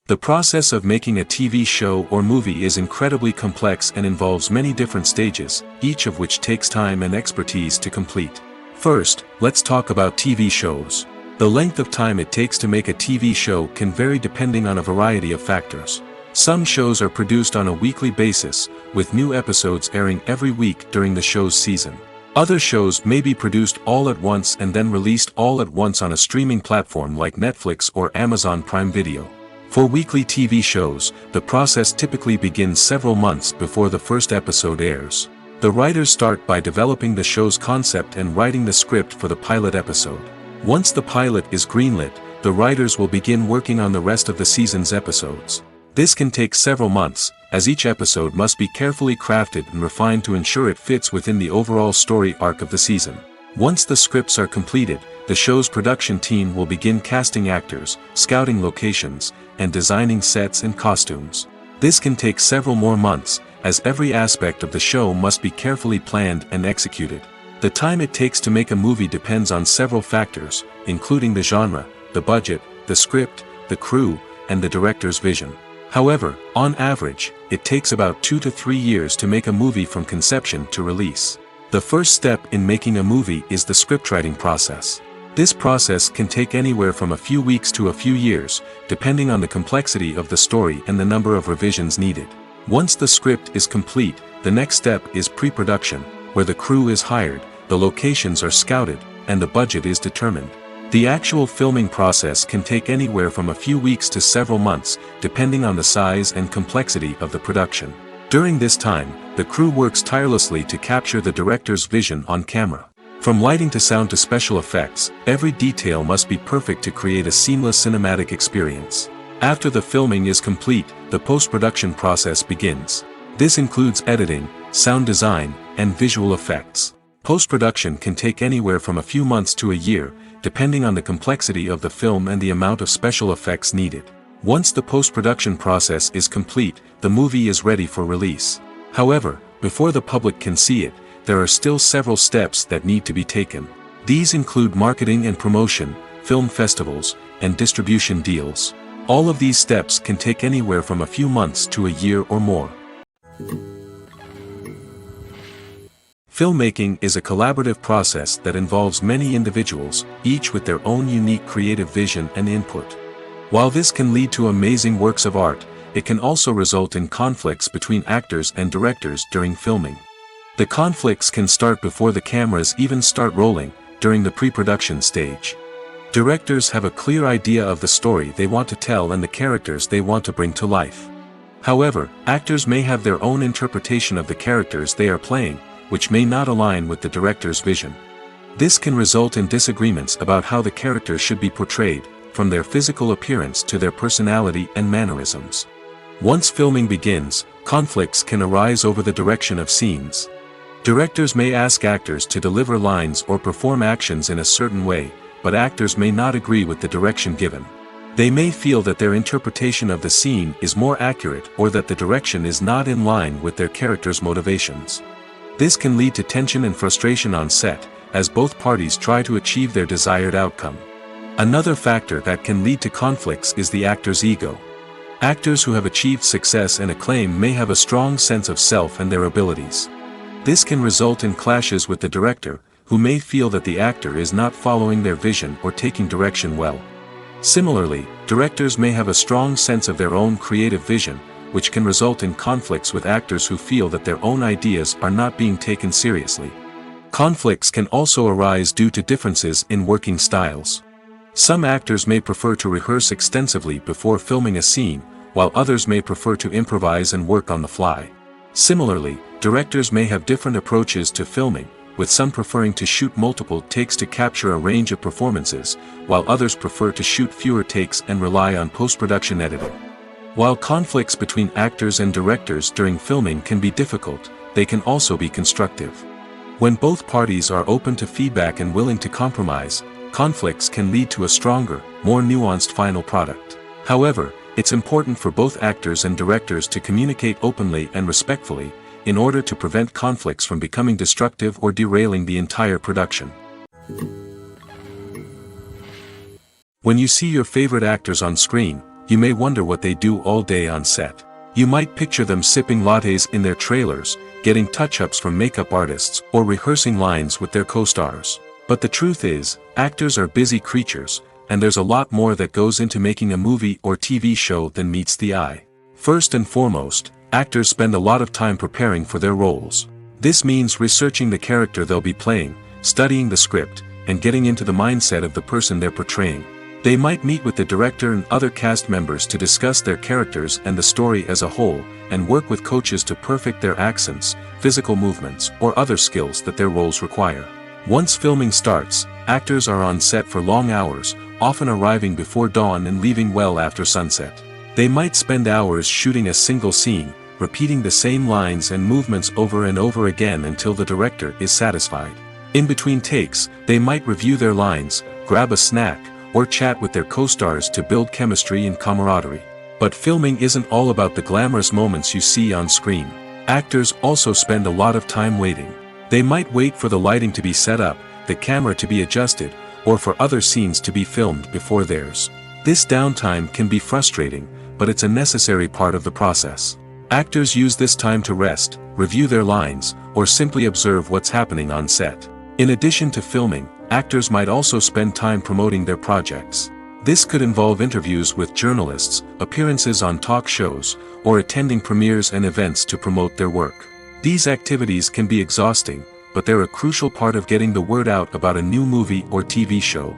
The process of making a TV show or movie is incredibly complex and involves many different stages, each of which takes time and expertise to complete. First, let's talk about TV shows. The length of time it takes to make a TV show can vary depending on a variety of factors. Some shows are produced on a weekly basis, with new episodes airing every week during the show's season. Other shows may be produced all at once and then released all at once on a streaming platform like Netflix or Amazon Prime Video. For weekly TV shows, the process typically begins several months before the first episode airs. The writers start by developing the show's concept and writing the script for the pilot episode. Once the pilot is greenlit, the writers will begin working on the rest of the season's episodes. This can take several months, as each episode must be carefully crafted and refined to ensure it fits within the overall story arc of the season. Once the scripts are completed, the show's production team will begin casting actors, scouting locations, and designing sets and costumes. This can take several more months, as every aspect of the show must be carefully planned and executed. The time it takes to make a movie depends on several factors, including the genre, the budget, the script, the crew, and the director's vision. However, on average, it takes about 2 to 3 years to make a movie from conception to release. The first step in making a movie is the scriptwriting process. This process can take anywhere from a few weeks to a few years, depending on the complexity of the story and the number of revisions needed. Once the script is complete, the next step is pre-production, where the crew is hired, the locations are scouted, and the budget is determined. The actual filming process can take anywhere from a few weeks to several months, depending on the size and complexity of the production. During this time, the crew works tirelessly to capture the director's vision on camera. From lighting to sound to special effects, every detail must be perfect to create a seamless cinematic experience. After the filming is complete, the post-production process begins. This includes editing, sound design, and visual effects. Post-production can take anywhere from a few months to a year, depending on the complexity of the film and the amount of special effects needed. Once the post-production process is complete, the movie is ready for release. However, before the public can see it, there are still several steps that need to be taken. These include marketing and promotion, film festivals, and distribution deals. All of these steps can take anywhere from a few months to a year or more. Filmmaking is a collaborative process that involves many individuals, each with their own unique creative vision and input. While this can lead to amazing works of art, it can also result in conflicts between actors and directors during filming. The conflicts can start before the cameras even start rolling, during the pre-production stage. Directors have a clear idea of the story they want to tell and the characters they want to bring to life. However, actors may have their own interpretation of the characters they are playing, which may not align with the director's vision. This can result in disagreements about how the characters should be portrayed, from their physical appearance to their personality and mannerisms. Once filming begins, conflicts can arise over the direction of scenes. Directors may ask actors to deliver lines or perform actions in a certain way, but actors may not agree with the direction given. They may feel that their interpretation of the scene is more accurate or that the direction is not in line with their character's motivations. This can lead to tension and frustration on set, as both parties try to achieve their desired outcome. Another factor that can lead to conflicts is the actor's ego. Actors who have achieved success and acclaim may have a strong sense of self and their abilities. This can result in clashes with the director, who may feel that the actor is not following their vision or taking direction well. Similarly, directors may have a strong sense of their own creative vision, which can result in conflicts with actors who feel that their own ideas are not being taken seriously. Conflicts can also arise due to differences in working styles. Some actors may prefer to rehearse extensively before filming a scene, while others may prefer to improvise and work on the fly. Similarly, directors may have different approaches to filming, with some preferring to shoot multiple takes to capture a range of performances, while others prefer to shoot fewer takes and rely on post-production editing. While conflicts between actors and directors during filming can be difficult, they can also be constructive. When both parties are open to feedback and willing to compromise, conflicts can lead to a stronger, more nuanced final product. However, it's important for both actors and directors to communicate openly and respectfully, in order to prevent conflicts from becoming destructive or derailing the entire production. When you see your favorite actors on screen, you may wonder what they do all day on set. You might picture them sipping lattes in their trailers, getting touch-ups from makeup artists, or rehearsing lines with their co-stars. But the truth is, actors are busy creatures, and there's a lot more that goes into making a movie or TV show than meets the eye. First and foremost, actors spend a lot of time preparing for their roles. This means researching the character they'll be playing, studying the script, and getting into the mindset of the person they're portraying. They might meet with the director and other cast members to discuss their characters and the story as a whole, and work with coaches to perfect their accents, physical movements, or other skills that their roles require. Once filming starts, actors are on set for long hours, often arriving before dawn and leaving well after sunset. They might spend hours shooting a single scene, repeating the same lines and movements over and over again until the director is satisfied. In between takes, they might review their lines, grab a snack, or chat with their co-stars to build chemistry and camaraderie. But filming isn't all about the glamorous moments you see on screen. Actors also spend a lot of time waiting. They might wait for the lighting to be set up, the camera to be adjusted, or for other scenes to be filmed before theirs. This downtime can be frustrating, but it's a necessary part of the process. Actors use this time to rest, review their lines, or simply observe what's happening on set. In addition to filming, Actors might also spend time promoting their projects. This could involve interviews with journalists, appearances on talk shows, or attending premieres and events to promote their work. These activities can be exhausting, but they're a crucial part of getting the word out about a new movie or TV show.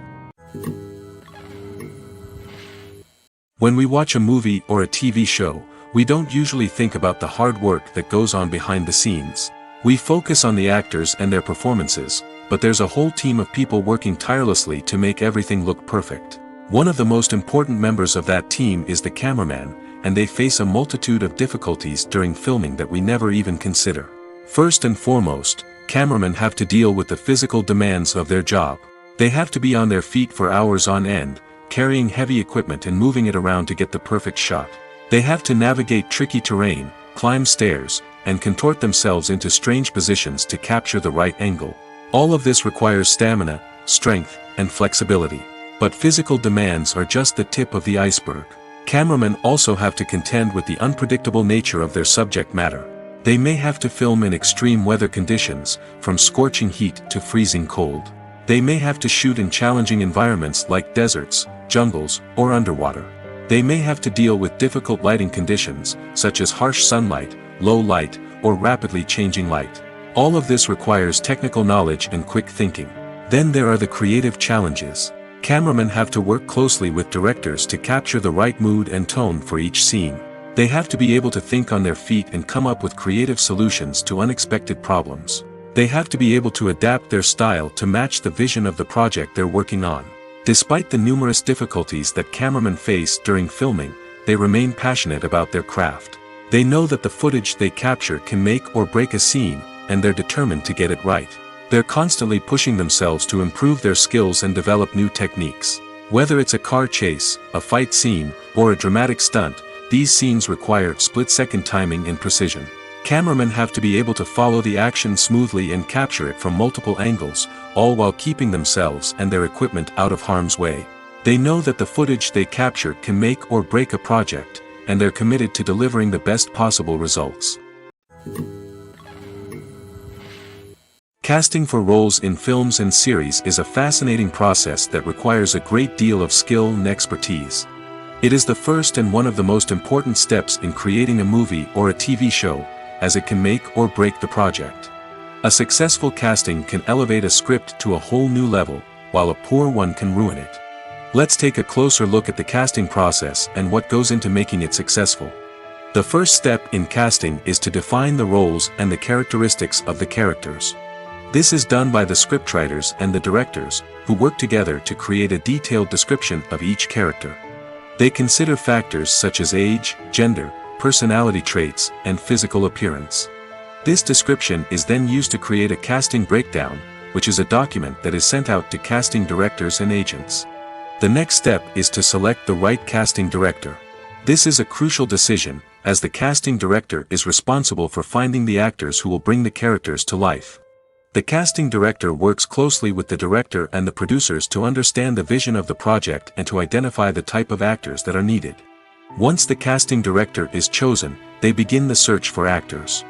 When we watch a movie or a TV show, we don't usually think about the hard work that goes on behind the scenes. We focus on the actors and their performances, but there's a whole team of people working tirelessly to make everything look perfect. One of the most important members of that team is the cameraman, and they face a multitude of difficulties during filming that we never even consider. First and foremost, cameramen have to deal with the physical demands of their job. They have to be on their feet for hours on end, carrying heavy equipment and moving it around to get the perfect shot. They have to navigate tricky terrain, climb stairs, and contort themselves into strange positions to capture the right angle. All of this requires stamina, strength, and flexibility. But physical demands are just the tip of the iceberg. Cameramen also have to contend with the unpredictable nature of their subject matter. They may have to film in extreme weather conditions, from scorching heat to freezing cold. They may have to shoot in challenging environments like deserts, jungles, or underwater. They may have to deal with difficult lighting conditions, such as harsh sunlight, low light, or rapidly changing light. All of this requires technical knowledge and quick thinking. Then there are the creative challenges. Cameramen have to work closely with directors to capture the right mood and tone for each scene. They have to be able to think on their feet and come up with creative solutions to unexpected problems. They have to be able to adapt their style to match the vision of the project they're working on. Despite the numerous difficulties that cameramen face during filming, they remain passionate about their craft. They know that the footage they capture can make or break a scene, and they're determined to get it right. They're constantly pushing themselves to improve their skills and develop new techniques. Whether it's a car chase, a fight scene, or a dramatic stunt, these scenes require split-second timing and precision. Cameramen have to be able to follow the action smoothly and capture it from multiple angles, all while keeping themselves and their equipment out of harm's way. They know that the footage they capture can make or break a project, and they're committed to delivering the best possible results. Casting for roles in films and series is a fascinating process that requires a great deal of skill and expertise. It is the first and one of the most important steps in creating a movie or a TV show, as it can make or break the project. A successful casting can elevate a script to a whole new level, while a poor one can ruin it. Let's take a closer look at the casting process and what goes into making it successful. The first step in casting is to define the roles and the characteristics of the characters. This is done by the scriptwriters and the directors, who work together to create a detailed description of each character. They consider factors such as age, gender, personality traits, and physical appearance. This description is then used to create a casting breakdown, which is a document that is sent out to casting directors and agents. The next step is to select the right casting director. This is a crucial decision, as the casting director is responsible for finding the actors who will bring the characters to life. The casting director works closely with the director and the producers to understand the vision of the project and to identify the type of actors that are needed. Once the casting director is chosen, they begin the search for actors.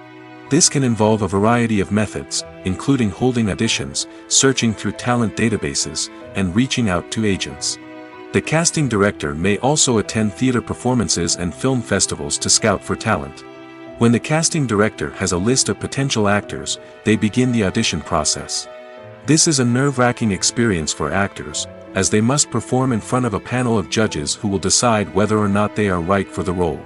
This can involve a variety of methods, including holding auditions, searching through talent databases, and reaching out to agents. The casting director may also attend theater performances and film festivals to scout for talent. When the casting director has a list of potential actors, they begin the audition process. This is a nerve-wracking experience for actors, as they must perform in front of a panel of judges who will decide whether or not they are right for the role.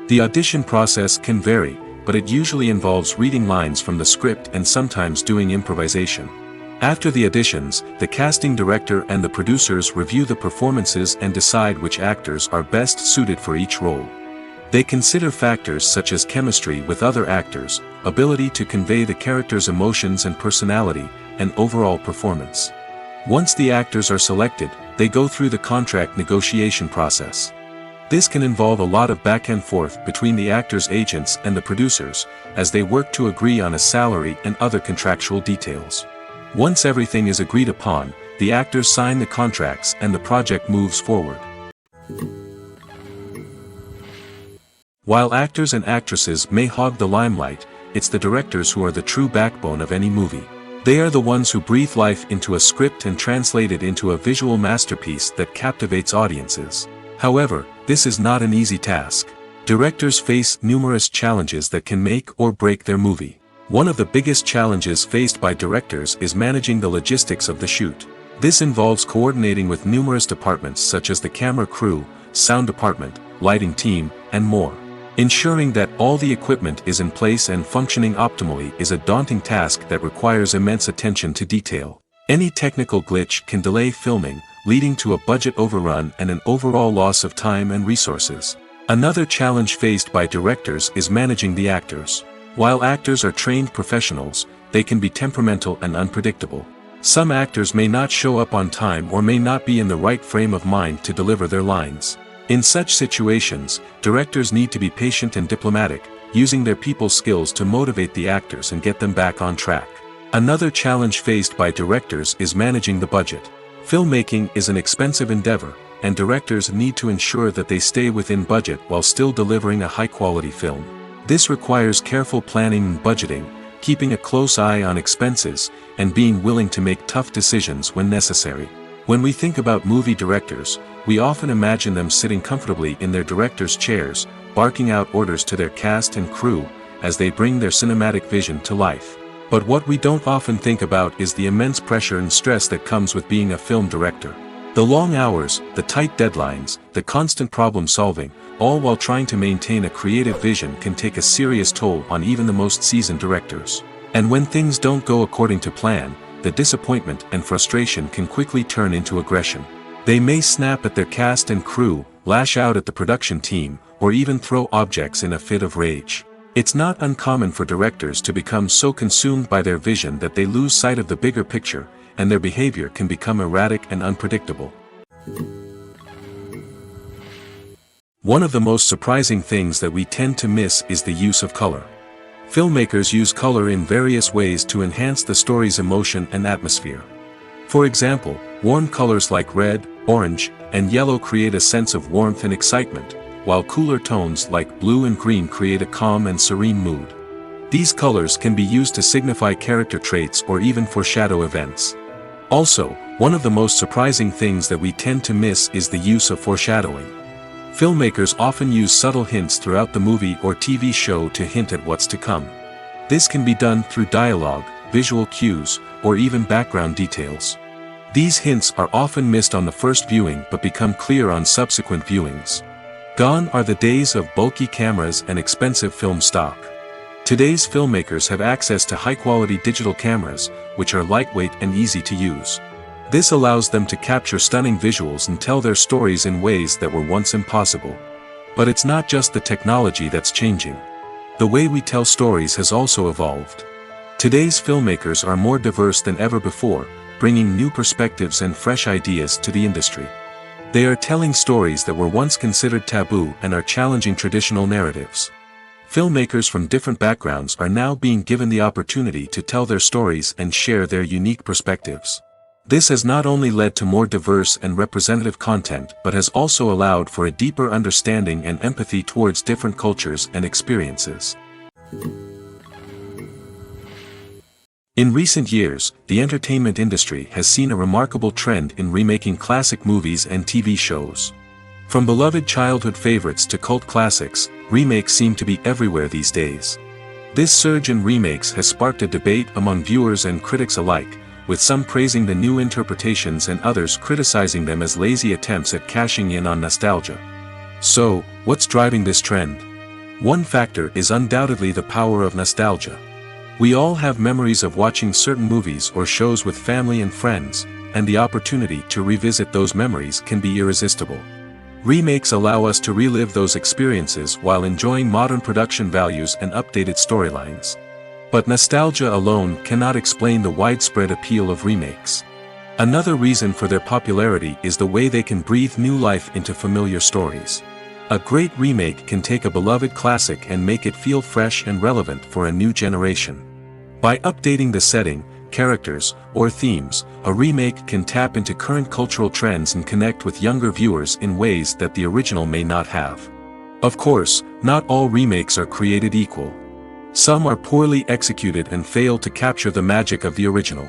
The audition process can vary, but it usually involves reading lines from the script and sometimes doing improvisation. After the auditions, the casting director and the producers review the performances and decide which actors are best suited for each role. They consider factors such as chemistry with other actors, ability to convey the character's emotions and personality, and overall performance. Once the actors are selected, they go through the contract negotiation process. This can involve a lot of back and forth between the actors' agents and the producers, as they work to agree on a salary and other contractual details. Once everything is agreed upon, the actors sign the contracts and the project moves forward. While actors and actresses may hog the limelight, it's the directors who are the true backbone of any movie. They are the ones who breathe life into a script and translate it into a visual masterpiece that captivates audiences. However, this is not an easy task. Directors face numerous challenges that can make or break their movie. One of the biggest challenges faced by directors is managing the logistics of the shoot. This involves coordinating with numerous departments such as the camera crew, sound department, lighting team, and more. Ensuring that all the equipment is in place and functioning optimally is a daunting task that requires immense attention to detail. Any technical glitch can delay filming, leading to a budget overrun and an overall loss of time and resources. Another challenge faced by directors is managing the actors. While actors are trained professionals, they can be temperamental and unpredictable. Some actors may not show up on time or may not be in the right frame of mind to deliver their lines. In such situations, directors need to be patient and diplomatic, using their people skills to motivate the actors and get them back on track. Another challenge faced by directors is managing the budget. Filmmaking is an expensive endeavor, and directors need to ensure that they stay within budget while still delivering a high-quality film. This requires careful planning and budgeting, keeping a close eye on expenses, and being willing to make tough decisions when necessary. When we think about movie directors, we often imagine them sitting comfortably in their director's chairs, barking out orders to their cast and crew, as they bring their cinematic vision to life. But what we don't often think about is the immense pressure and stress that comes with being a film director. The long hours, the tight deadlines, the constant problem solving, all while trying to maintain a creative vision can take a serious toll on even the most seasoned directors. And when things don't go according to plan, the disappointment and frustration can quickly turn into aggression. They may snap at their cast and crew, lash out at the production team, or even throw objects in a fit of rage. It's not uncommon for directors to become so consumed by their vision that they lose sight of the bigger picture, and their behavior can become erratic and unpredictable. One of the most surprising things that we tend to miss is the use of color. Filmmakers use color in various ways to enhance the story's emotion and atmosphere. For example, warm colors like red, orange, and yellow create a sense of warmth and excitement, while cooler tones like blue and green create a calm and serene mood. These colors can be used to signify character traits or even foreshadow events. Also, one of the most surprising things that we tend to miss is the use of foreshadowing. Filmmakers often use subtle hints throughout the movie or TV show to hint at what's to come. This can be done through dialogue, visual cues, or even background details. These hints are often missed on the first viewing but become clear on subsequent viewings. Gone are the days of bulky cameras and expensive film stock. Today's filmmakers have access to high-quality digital cameras, which are lightweight and easy to use. This allows them to capture stunning visuals and tell their stories in ways that were once impossible. But it's not just the technology that's changing. The way we tell stories has also evolved. Today's filmmakers are more diverse than ever before, bringing new perspectives and fresh ideas to the industry. They are telling stories that were once considered taboo and are challenging traditional narratives. Filmmakers from different backgrounds are now being given the opportunity to tell their stories and share their unique perspectives. This has not only led to more diverse and representative content but has also allowed for a deeper understanding and empathy towards different cultures and experiences. In recent years, the entertainment industry has seen a remarkable trend in remaking classic movies and TV shows. From beloved childhood favorites to cult classics, remakes seem to be everywhere these days. This surge in remakes has sparked a debate among viewers and critics alike, with some praising the new interpretations and others criticizing them as lazy attempts at cashing in on nostalgia. So, what's driving this trend? One factor is undoubtedly the power of nostalgia. We all have memories of watching certain movies or shows with family and friends, and the opportunity to revisit those memories can be irresistible. Remakes allow us to relive those experiences while enjoying modern production values and updated storylines. But nostalgia alone cannot explain the widespread appeal of remakes. Another reason for their popularity is the way they can breathe new life into familiar stories. A great remake can take a beloved classic and make it feel fresh and relevant for a new generation. By updating the setting, characters, or themes, a remake can tap into current cultural trends and connect with younger viewers in ways that the original may not have. Of course, not all remakes are created equal. Some are poorly executed and fail to capture the magic of the original.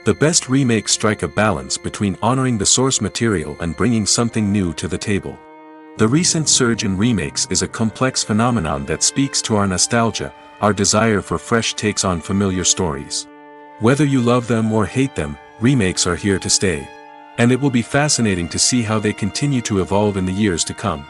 The best remakes strike a balance between honoring the source material and bringing something new to the table. The recent surge in remakes is a complex phenomenon that speaks to our nostalgia, our desire for fresh takes on familiar stories. Whether you love them or hate them, remakes are here to stay. And it will be fascinating to see how they continue to evolve in the years to come.